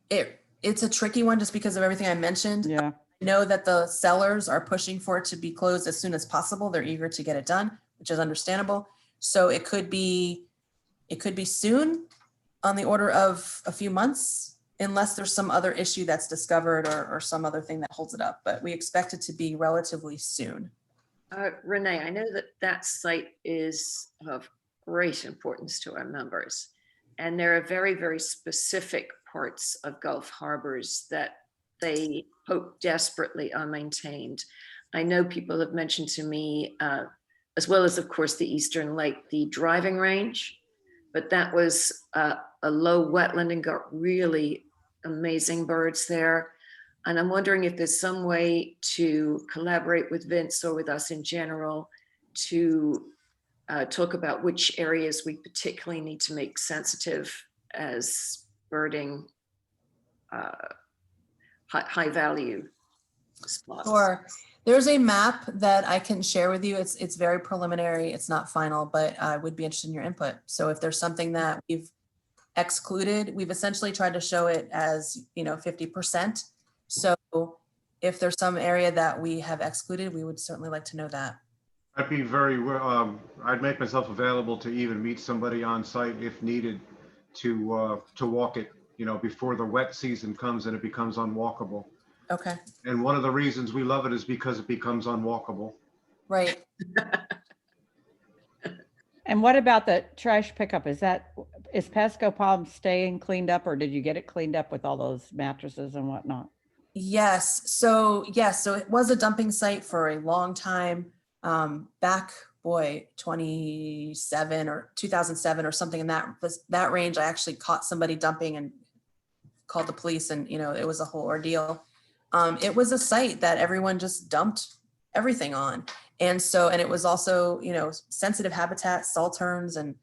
S2: It's a tricky one just because of everything I mentioned.
S5: Yeah.
S2: I know that the sellers are pushing for it to be closed as soon as possible. They're eager to get it done, which is understandable. So it could be soon, on the order of a few months, unless there's some other issue that's discovered or some other thing that holds it up. But we expect it to be relatively soon.
S1: Renee, I know that that site is of great importance to our members. And there are very, very specific parts of Gulf Harbors that they hope desperately are maintained. I know people have mentioned to me, as well as, of course, the Eastern Lake, the driving range, but that was a low wetland and got really amazing birds there. And I'm wondering if there's some way to collaborate with Vince or with us in general to talk about which areas we particularly need to make sensitive as birding high value spots.
S2: Sure. There's a map that I can share with you. It's very preliminary. It's not final, but I would be interested in your input. So if there's something that we've excluded, we've essentially tried to show it as, 50%. So if there's some area that we have excluded, we would certainly like to know that.
S3: I'd be I'd make myself available to even meet somebody on site if needed to walk it, before the wet season comes and it becomes unwalkable.
S2: Okay,
S3: And one of the reasons we love it is because it becomes unwalkable.
S2: right.
S5: And what about the trash pickup? Is Pasco Palm staying cleaned up, or did you get it cleaned up with all those mattresses and whatnot?
S2: Yes. So it was a dumping site for a long time. Back, 27 or 2007 or something in that range. I actually caught somebody dumping and called the police, and it was a whole ordeal. It was a site that everyone just dumped everything on, and it was also sensitive habitat, salterns, and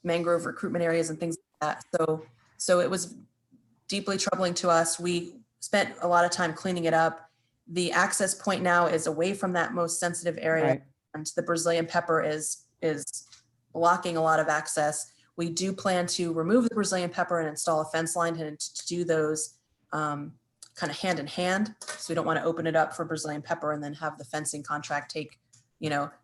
S2: mangrove recruitment areas and things like that. So it was deeply troubling to us. We spent a lot of time cleaning it up. The access point now is away from that most sensitive area.
S5: Right.
S2: And the Brazilian pepper is blocking a lot of access. We do plan to remove the Brazilian pepper and install a fence line and to do those kind of hand in hand. So we don't want to open it up for Brazilian pepper and then have the fencing contract take,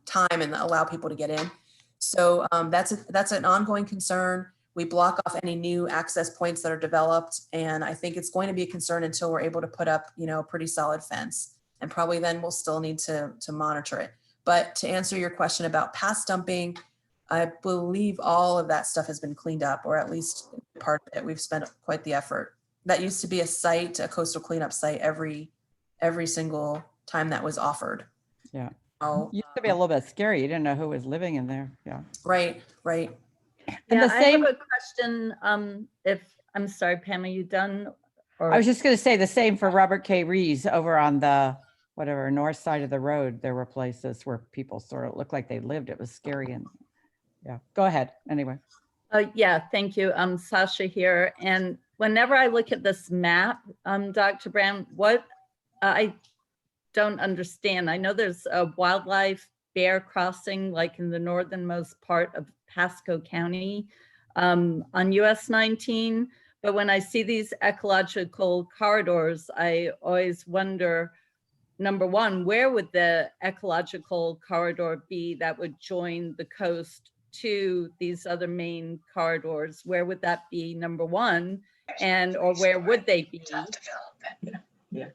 S2: time and allow people to get in. So that's an ongoing concern. We block off any new access points that are developed. And I think it's going to be a concern until we're able to put up, a pretty solid fence. And probably then we'll still need to monitor it. But to answer your question about past dumping, I believe all of that stuff has been cleaned up, or at least part of it. We've spent quite the effort. That used to be a coastal cleanup site every single time that was offered.
S5: Yeah.
S2: Oh,
S5: Used to be a little bit scary. You didn't know who was living in there. Yeah.
S2: right.
S5: And
S6: Yeah,
S5: the same,
S6: I have a question. I'm sorry, Pam, are you done? Or
S5: I was just going to say the same for Robert K. Rees over on the north side of the road. There were places where people sort of looked like they lived. It was scary. And yeah, go ahead. Anyway.
S6: yeah, thank you. Sasha here. And whenever I look at this map, Dr. Brown, what I don't understand, I know there's a wildlife bear crossing like in the northernmost part of Pasco County on US 19. But when I see these ecological corridors, I always wonder, number one, where would the ecological corridor be that would join the coast to these other main corridors? Where would that be, number one? Or where would they be?
S4: Yeah.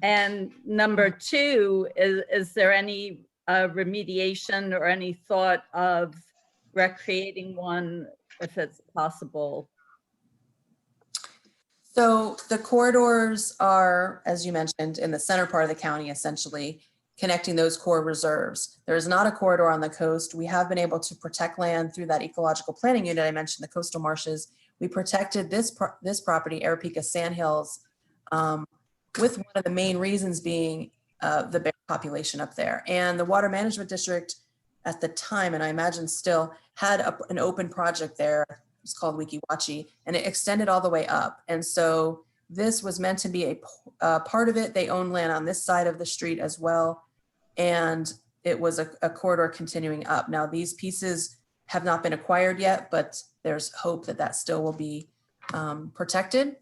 S6: And number two, is there any remediation or any thought of recreating one if it's possible?
S2: So the corridors are, as you mentioned, in the center part of the county, essentially connecting those core reserves. There is not a corridor on the coast. We have been able to protect land through that ecological planning unit I mentioned, the coastal marshes. We protected this property, Arapika Sandhills, with one of the main reasons being the bear population up there. And the Water Management District at the time, and I imagine still, had an open project there. It's called Wikiwachi, and it extended all the way up. And so this was meant to be a part of it. They own land on this side of the street as well. And it was a corridor continuing up. Now these pieces have not been acquired yet, but there's hope that still will be protected.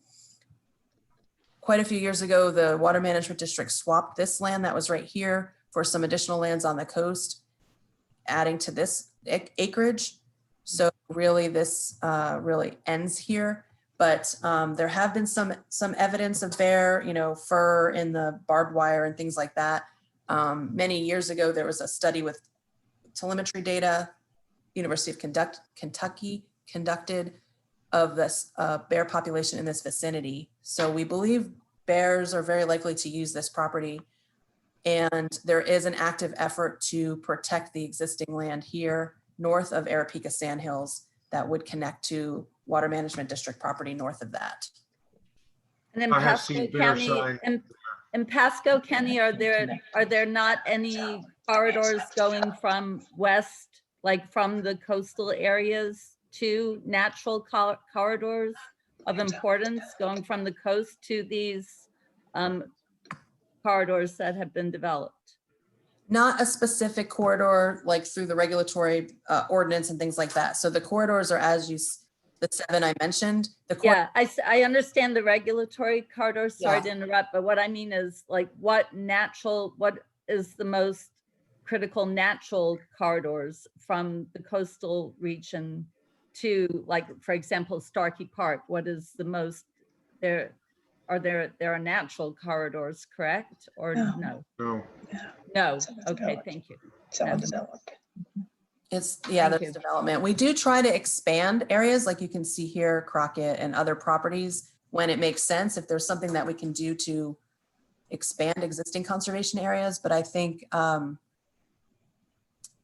S2: Quite a few years ago, the Water Management District swapped this land that was right here for some additional lands on the coast, adding to this acreage. So really this really ends here, but there have been some evidence of bear, fur in the barbed wire and things like that. Many years ago, there was a study with telemetry data, University of Kentucky conducted of this bear population in this vicinity. So we believe bears are very likely to use this property. And there is an active effort to protect the existing land here north of Arapika Sandhills that would connect to Water Management District property north of that.
S6: And in
S3: I have
S6: Pasco
S3: seen bear
S6: County,
S3: sign.
S6: in Pasco County, are there not any corridors going from west, like from the coastal areas to natural corridors of importance going from the coast to these corridors that have been developed?
S2: Not a specific corridor like through the regulatory ordinance and things like that. So the corridors are the 7 I mentioned.
S6: Yeah, I understand the regulatory corridors, sorry
S2: Yeah.
S6: to interrupt, but what I mean is like what is the most critical natural corridors from the coastal region to, like, for example, Starkey Park? What is the most, there are natural corridors, correct? Or
S4: No.
S6: no?
S3: No.
S6: No,
S4: It's all
S6: okay,
S4: developed.
S6: thank you.
S4: It's all
S6: No.
S4: developed.
S2: Yeah,
S6: Thank
S2: there's
S6: you.
S2: development. We do try to expand areas like you can see here, Crockett and other properties when it makes sense, if there's something that we can do to expand existing conservation areas. But I think,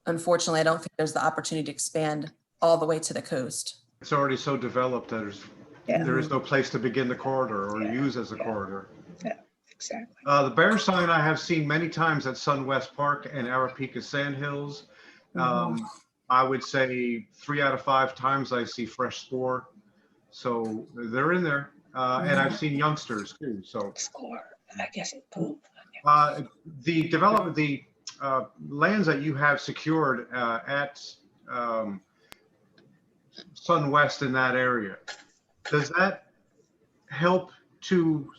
S2: unfortunately, I don't think there's the opportunity to expand all the way to the coast.
S3: It's already so developed that
S4: Yeah.
S3: there is no place to begin the corridor or
S4: Yeah.
S3: use as a corridor.
S4: Exactly.
S3: The bear sign I have seen many times at Sunwest Park and Arapika Sandhills. I would say 3 out of 5 times I see fresh spoor. So they're in there. And I've seen youngsters too. So
S4: Score. I guess it pooped.
S3: the development, the lands that you have secured at Sunwest in that area, does that help to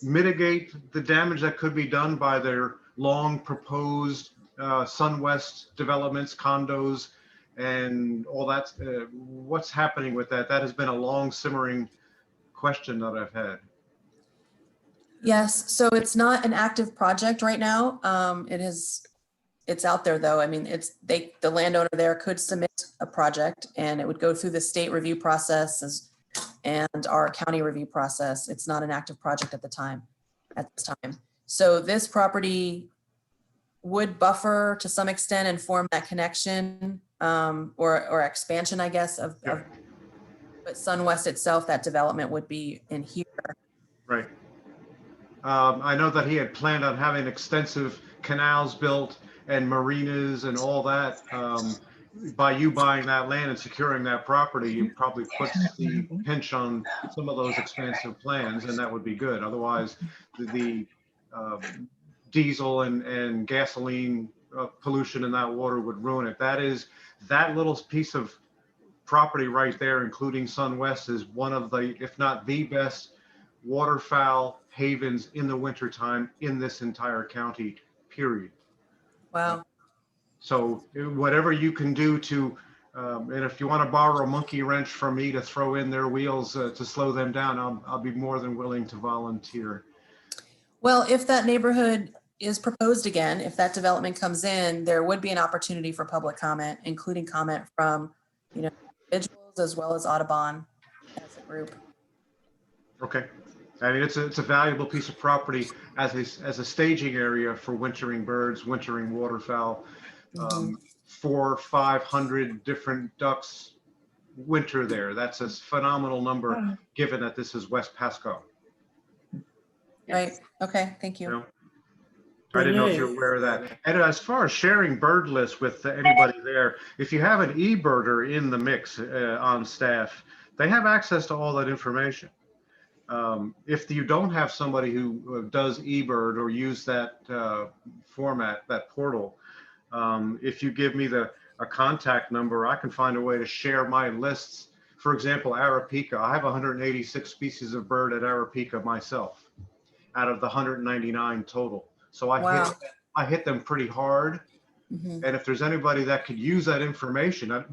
S3: mitigate the damage that could be done by their long proposed Sunwest developments, condos, and all that? What's happening with that? That has been a long simmering question that I've had.
S2: Yes, so it's not an active project right now. It's out there though. I mean, the landowner there could submit a project and it would go through the state review process and our county review process. It's not an active project at this time. So this property would buffer to some extent and form that connection or expansion, I guess, but Sunwest itself, that development would be in here.
S3: Right. I know that he had planned on having extensive canals built and marinas and all that. By you buying that land and securing that property, you probably put the pinch on some of those expansive plans, and that would be good. Otherwise, the diesel and gasoline pollution in that water would ruin it. That little piece of property right there, including Sunwest, is one of the, if not the best, waterfowl havens in the wintertime in this entire county, period.
S2: Wow.
S3: So whatever you can do to, and if you want to borrow a monkey wrench from me to throw in their wheels to slow them down, I'll be more than willing to volunteer.
S2: Well, if that neighborhood is proposed again, if that development comes in, there would be an opportunity for public comment, including comment from, individuals as well as Audubon as a group.
S3: Okay. I mean, it's a valuable piece of property as a staging area for wintering birds, wintering waterfowl. 400-500 different ducks winter there. That's a phenomenal number, given that this is West Pasco.
S2: Right. Okay. Thank you.
S3: I didn't know if you're aware of that. And as far as sharing bird lists with anybody there, if you have an e-birder in the mix on staff, they have access to all that information. If you don't have somebody who does eBird or use that format, that portal, if you give me a contact number, I can find a way to share my lists. For example, Arapika, I have 186 species of bird at Arapika myself, out of the 199 total. So I hit them pretty hard. And if there's anybody that could use that information,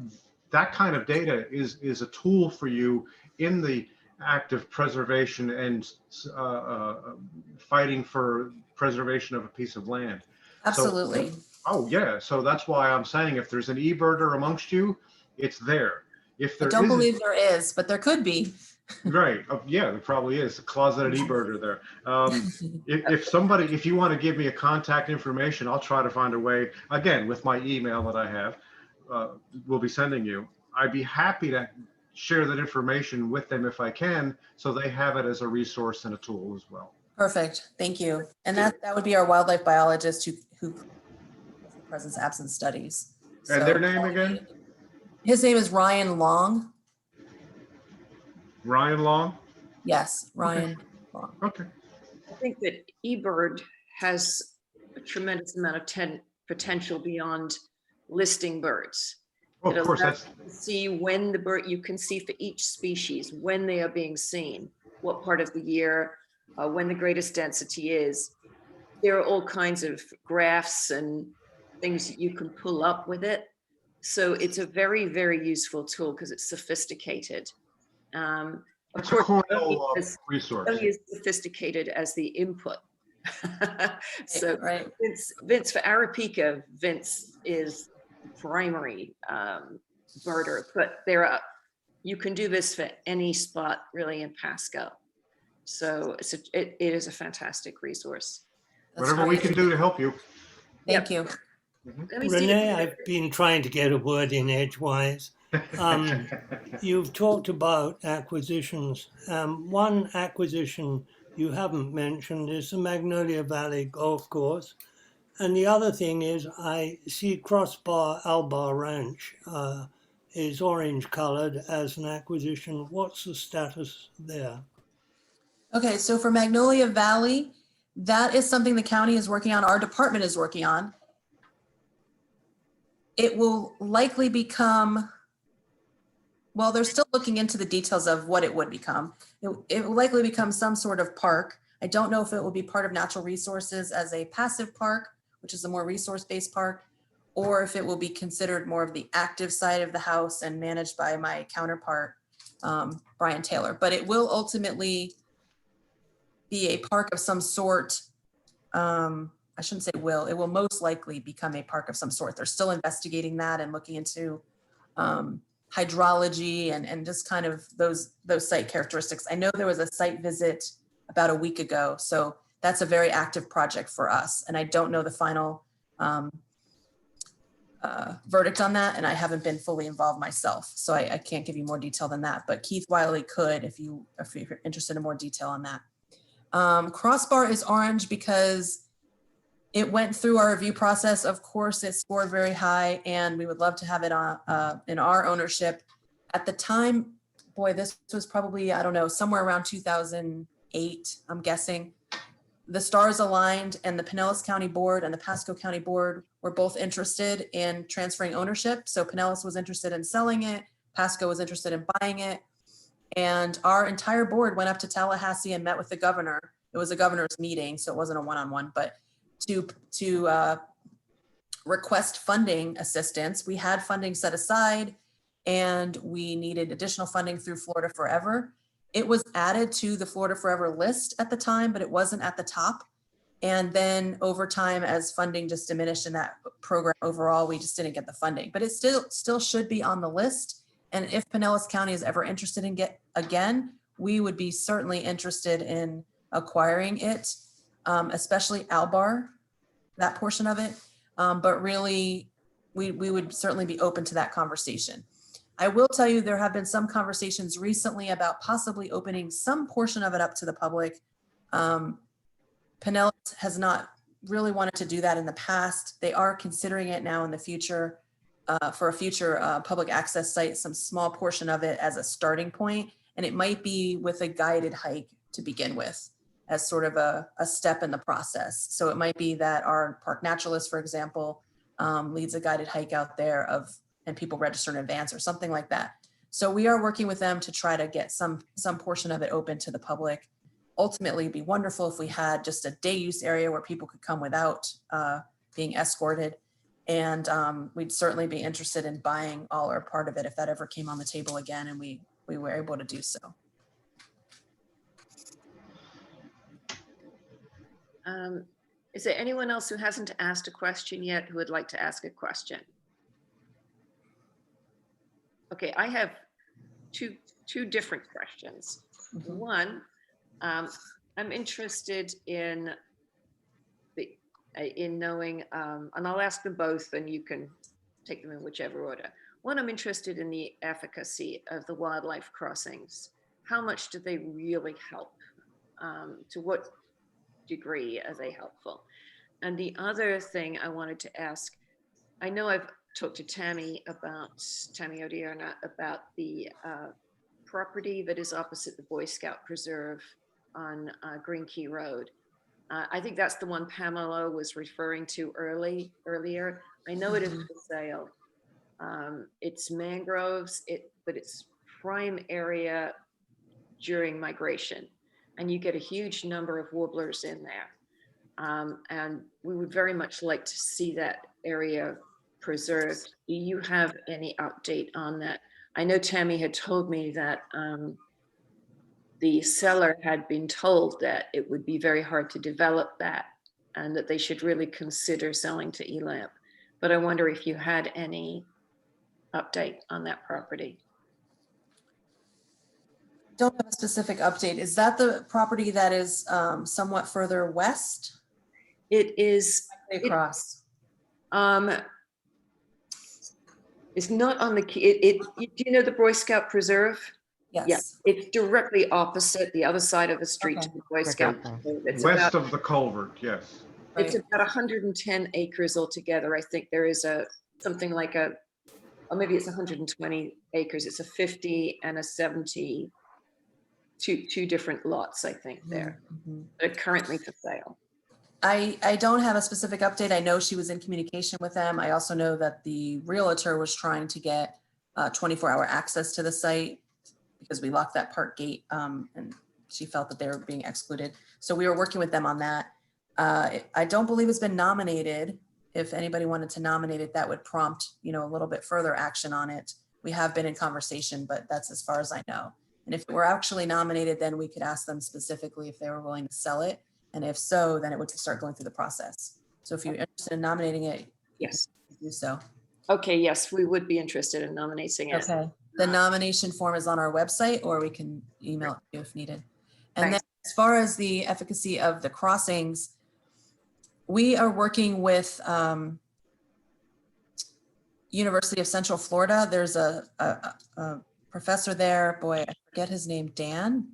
S3: that kind of data is a tool for you in the active preservation and fighting for preservation of a piece of land.
S2: Absolutely.
S3: Oh, yeah. So that's why I'm saying if there's an eBirder amongst you, it's there. If
S2: I
S3: there
S2: don't
S3: isn't,
S2: believe there is, but there could be.
S3: right. Yeah, there probably is a closeted eBirder there. If you want to give me a contact information, I'll try to find a way, again, with my email that I have, we'll be sending you. I'd be happy to share that information with them if I can, so they have it as a resource and a tool as well.
S2: Perfect. Thank you. And that would be our wildlife biologist who presence absence studies.
S3: And their name again?
S2: His name is Ryan Long.
S3: Ryan Long?
S2: Yes, Ryan Long.
S3: Okay.
S1: I think that eBird has a tremendous amount of potential beyond listing birds.
S3: Well, of course, that's,
S1: See when the bird, you can see for each species, when they are being seen, what part of the year, when the greatest density is. There are all kinds of graphs and things that you can pull up with it. So it's a very, very useful tool because it's sophisticated. Of
S3: it's a
S1: course,
S3: Cornell
S1: it's
S3: resource.
S1: only as sophisticated as the input. So
S2: Right.
S1: Vince for Arapica, Vince is primary birder, but you can do this for any spot really in Pasco. So it is a fantastic resource.
S2: That's
S3: Whatever we
S2: great.
S3: can do to help you.
S2: Thank you.
S1: Let me see.
S7: Rene, I've been trying to get a word in edgewise. You've talked about acquisitions. One acquisition you haven't mentioned is the Magnolia Valley Golf Course. And the other thing is I see Crossbar Albar Ranch is orange colored as an acquisition. What's the status there?
S2: Okay, so for Magnolia Valley, that is something the county is working on, our department is working on. It will likely become, well, they're still looking into the details of what it would become. It will likely become some sort of park. I don't know if it will be part of natural resources as a passive park, which is a more resource-based park, or if it will be considered more of the active side of the house and managed by my counterpart, Brian Taylor. But it will ultimately be a park of some sort. I shouldn't say will, it will most likely become a park of some sort. They're still investigating that and looking into hydrology and just kind of those site characteristics. I know there was a site visit about a week ago, so that's a very active project for us. And I don't know the final verdict on that, and I haven't been fully involved myself, so I can't give you more detail than that. But Keith Wiley could if you're interested in more detail on that. Crossbar is orange because it went through our review process. Of course, it scored very high, and we would love to have it on in our ownership. At the time, boy, this was probably, I don't know, somewhere around 2008, I'm guessing. The stars aligned, and the Pinellas County Board and the Pasco County Board were both interested in transferring ownership. So Pinellas was interested in selling it. Pasco was interested in buying it. And our entire board went up to Tallahassee and met with the governor. It was a governor's meeting, so it wasn't a one-on-one, but to request funding assistance. We had funding set aside, and we needed additional funding through Florida Forever. It was added to the Florida Forever list at the time, but it wasn't at the top. And then over time, as funding just diminished in that program overall, we just didn't get the funding. But it still should be on the list. And if Pinellas County is ever interested in again, we would be certainly interested in acquiring it, especially Albar, that portion of it. But really, we would certainly be open to that conversation. I will tell you, there have been some conversations recently about possibly opening some portion of it up to the public. Pinellas has not really wanted to do that in the past. They are considering it now in the future. For a future public access site, some small portion of it as a starting point, and it might be with a guided hike to begin with as sort of a step in the process. So it might be that our park naturalist, for example, leads a guided hike out there and people register in advance or something like that. So we are working with them to try to get some portion of it open to the public. Ultimately, it'd be wonderful if we had just a day use area where people could come without being escorted. And we'd certainly be interested in buying all or part of it if that ever came on the table again and we were able to do so.
S1: Is there anyone else who hasn't asked a question yet who would like to ask a question? Okay, I have two different questions.
S2: Mhm.
S1: One, I'm interested in knowing, and I'll ask them both, and you can take them in whichever order. One, I'm interested in the efficacy of the wildlife crossings. How much do they really help? To what degree are they helpful? And the other thing I wanted to ask, I know I've talked to Tammy Odierna about the property that is opposite the Boy Scout Preserve on Green Key Road. I think that's the one Pamela was referring to earlier. I know it is for sale. It's mangroves, but it's prime area during migration, and you get a huge number of warblers in there. And we would very much like to see that area preserved. Do you have any update on that? I know Tammy had told me that the seller had been told that it would be very hard to develop that and that they should really consider selling to ELAMP. But I wonder if you had any update on that property.
S2: Don't have a specific update. Is that the property that is somewhat further west?
S1: It is,
S2: Across.
S1: it's not on the key. Do you know the Boy Scout Preserve?
S2: Yes.
S1: Yeah, it's directly opposite the other side of the street
S2: Okay.
S1: to the Boy Scout. Preserve. It's
S3: West
S1: about,
S3: of the culvert, yes.
S1: it's
S2: Right.
S1: about 110 acres altogether. I think there is something like or maybe it's 120 acres. It's a 50 and a 70, two different lots, I think there.
S2: Mhm.
S1: They're currently for sale.
S2: I don't have a specific update. I know she was in communication with them. I also know that the realtor was trying to get 24-hour access to the site because we locked that park gate and she felt that they were being excluded. So we were working with them on that. I don't believe it's been nominated. If anybody wanted to nominate it, that would prompt, a little bit further action on it. We have been in conversation, but that's as far as I know. And if it were actually nominated, then we could ask them specifically if they were willing to sell it. And if so, then it would start going through the process. So if you're interested in nominating it,
S1: Yes.
S2: do so.
S1: Okay, yes, we would be interested in nominating it.
S2: Okay. The nomination form is on our website, or we can email it to you if needed. And then as far as the efficacy of the crossings, we are working with University of Central Florida. There's a professor there, boy, I forget his name, Dan.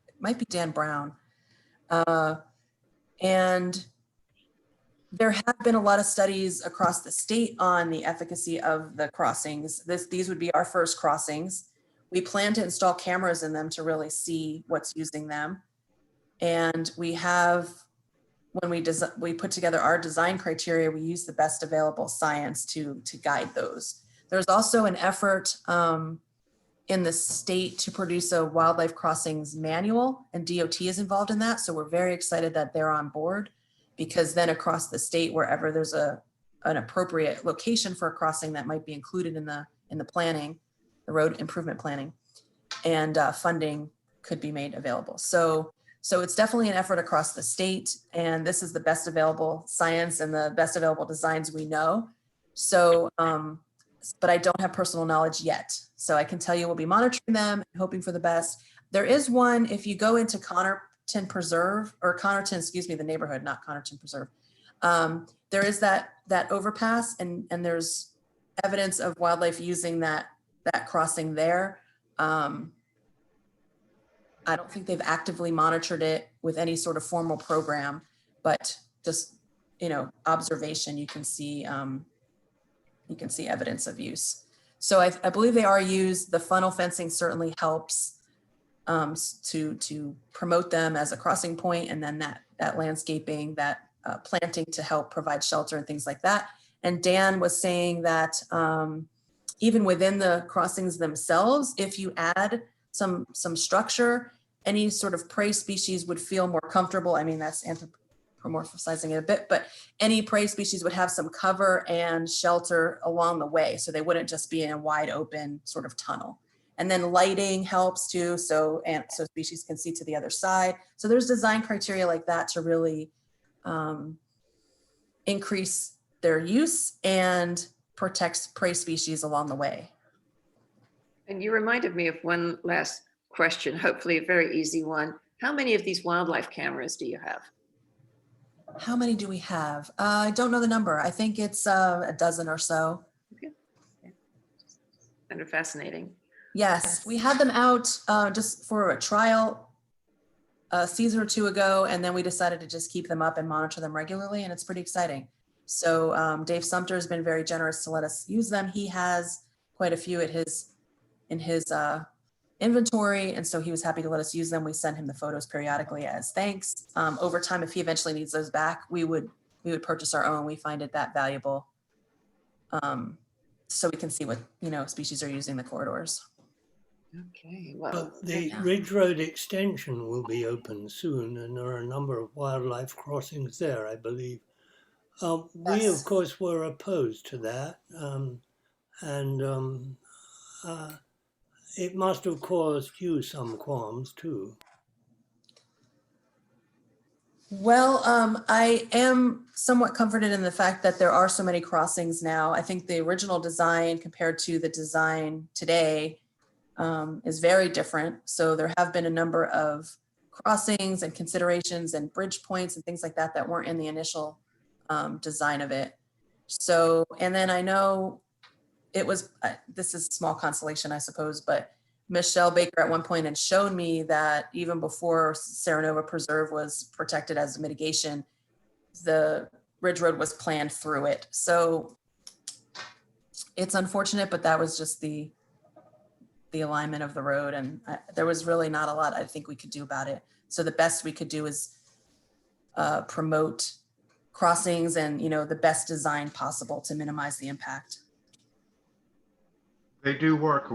S2: It might be Dan Brown. And there have been a lot of studies across the state on the efficacy of the crossings. These would be our first crossings. We plan to install cameras in them to really see what's using them. And we have, when we put together our design criteria, we use the best available science to guide those. There's also an effort in the state to produce a wildlife crossings manual, and DOT is involved in that. So we're very excited that they're on board, because then across the state, wherever there's an appropriate location for a crossing, that might be included in the planning, the road improvement planning, and funding could be made available. So it's definitely an effort across the state, and this is the best available science and the best available designs we know. So, but I don't have personal knowledge yet. So I can tell you we'll be monitoring them, hoping for the best. There is one, if you go into Connerton Preserve, or Connerton, excuse me, the neighborhood, not Connerton Preserve. There is that overpass, and there's evidence of wildlife using that crossing there. I don't think they've actively monitored it with any sort of formal program, but just, observation, you can see evidence of use. So I believe they are used. The funnel fencing certainly helps to promote them as a crossing point, and then that landscaping, that planting to help provide shelter and things like that. And Dan was saying that even within the crossings themselves, if you add some structure, any sort of prey species would feel more comfortable. I mean, that's anthropomorphizing it a bit, but any prey species would have some cover and shelter along the way, so they wouldn't just be in a wide open sort of tunnel. And then lighting helps too, so species can see to the other side. So there's design criteria like that to really increase their use and protects prey species along the way.
S1: And you reminded me of one last question, hopefully a very easy one. How many of these wildlife cameras do you have?
S2: How many do we have? I don't know the number. I think it's a dozen or so.
S1: Kind of fascinating.
S2: Yes, we had them out just for a trial a season or two ago, and then we decided to just keep them up and monitor them regularly, and it's pretty exciting. So Dave Sumter has been very generous to let us use them. He has quite a few in his inventory, and so he was happy to let us use them. We send him the photos periodically as thanks. Over time, if he eventually needs those back, we would purchase our own. We find it that valuable, so we can see what species are using the corridors.
S1: Okay, well,
S7: But the Ridge Road extension will be open soon, and there are a number of wildlife crossings there, I believe. We,
S2: Yes.
S7: of course, were opposed to that, and it must have caused you some qualms too.
S2: Well, I am somewhat comforted in the fact that there are so many crossings now. I think the original design compared to the design today is very different. So there have been a number of crossings and considerations and bridge points and things like that that weren't in the initial design of it. So, and then I know it was, this is small consolation, I suppose, but Michelle Baker at one point had shown me that even before Serenova Preserve was protected as a mitigation, the Ridge Road was planned through it. So it's unfortunate, but that was just the alignment of the road, and there was really not a lot I think we could do about it. So the best we could do is promote crossings and the best design possible to minimize the impact.
S3: They do work.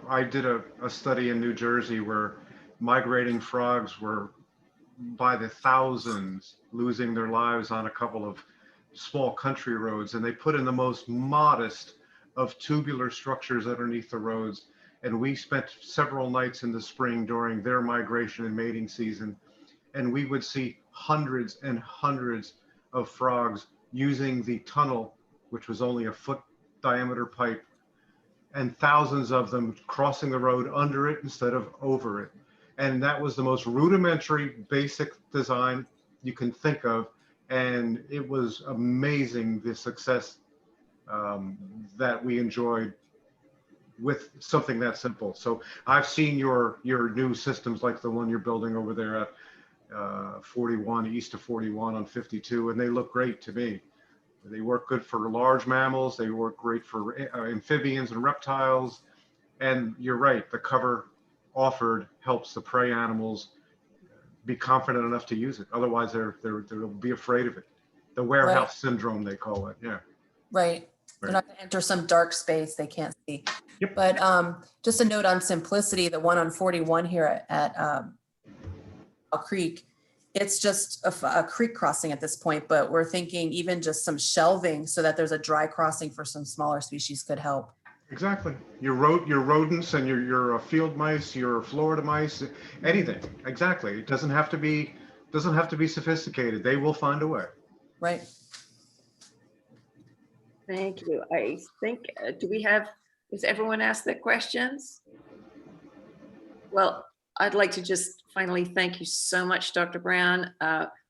S3: I did a study in New Jersey where migrating frogs were by the thousands losing their lives on a couple of small country roads, and they put in the most modest of tubular structures underneath the roads. And we spent several nights in the spring during their migration and mating season, and we would see hundreds and hundreds of frogs using the tunnel, which was only a foot diameter pipe, and thousands of them crossing the road under it instead of over it. And that was the most rudimentary, basic design you can think of. And it was amazing the success that we enjoyed with something that simple. So I've seen your new systems like the one you're building over there at 41, east of 41 on 52, and they look great to me. They work good for large mammals. They work great for amphibians and reptiles. And you're right, the cover offered helps the prey animals be confident enough to use it. Otherwise, they'll be afraid of it. The warehouse syndrome, they call it. Yeah.
S2: Right. They're not going to enter some dark space they can't see.
S3: Yep.
S2: But just a note on simplicity, the one on 41 here at Owl Creek, it's just a creek crossing at this point, but we're thinking even just some shelving so that there's a dry crossing for some smaller species could help.
S3: Exactly. Your rodents and your field mice, your Florida mice, anything. Exactly. It doesn't have to be sophisticated. They will find a way.
S2: Right.
S1: thank you. I think, does everyone ask their questions? Well, I'd like to just finally thank you so much, Dr. Brown.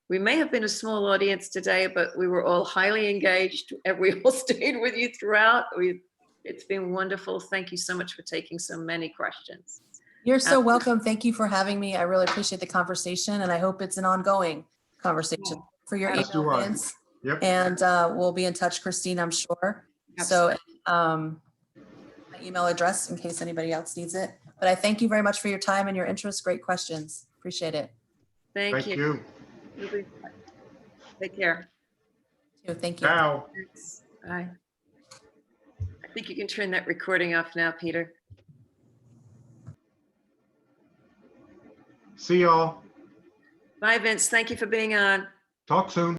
S1: We may have been a small audience today, but we were all highly engaged. We all stayed with you throughout. It's been wonderful. Thank you so much for taking so many questions.
S2: You're so welcome. Thank you for having me. I really appreciate the conversation, and I hope it's an ongoing conversation for your
S3: As do
S2: email,
S3: I.
S2: Vince.
S3: Yep.
S2: And we'll be in touch, Christine, I'm sure. So my email address in case anybody else needs it. But I thank you very much for your time and your interest. Great questions. Appreciate it.
S1: Thank you. Take care.
S2: Thank you.
S3: Ciao.
S1: Thanks. Bye. I think you can turn that recording off now, Peter.
S3: See y'all.
S1: Bye, Vince. Thank you for being on.
S3: Talk soon.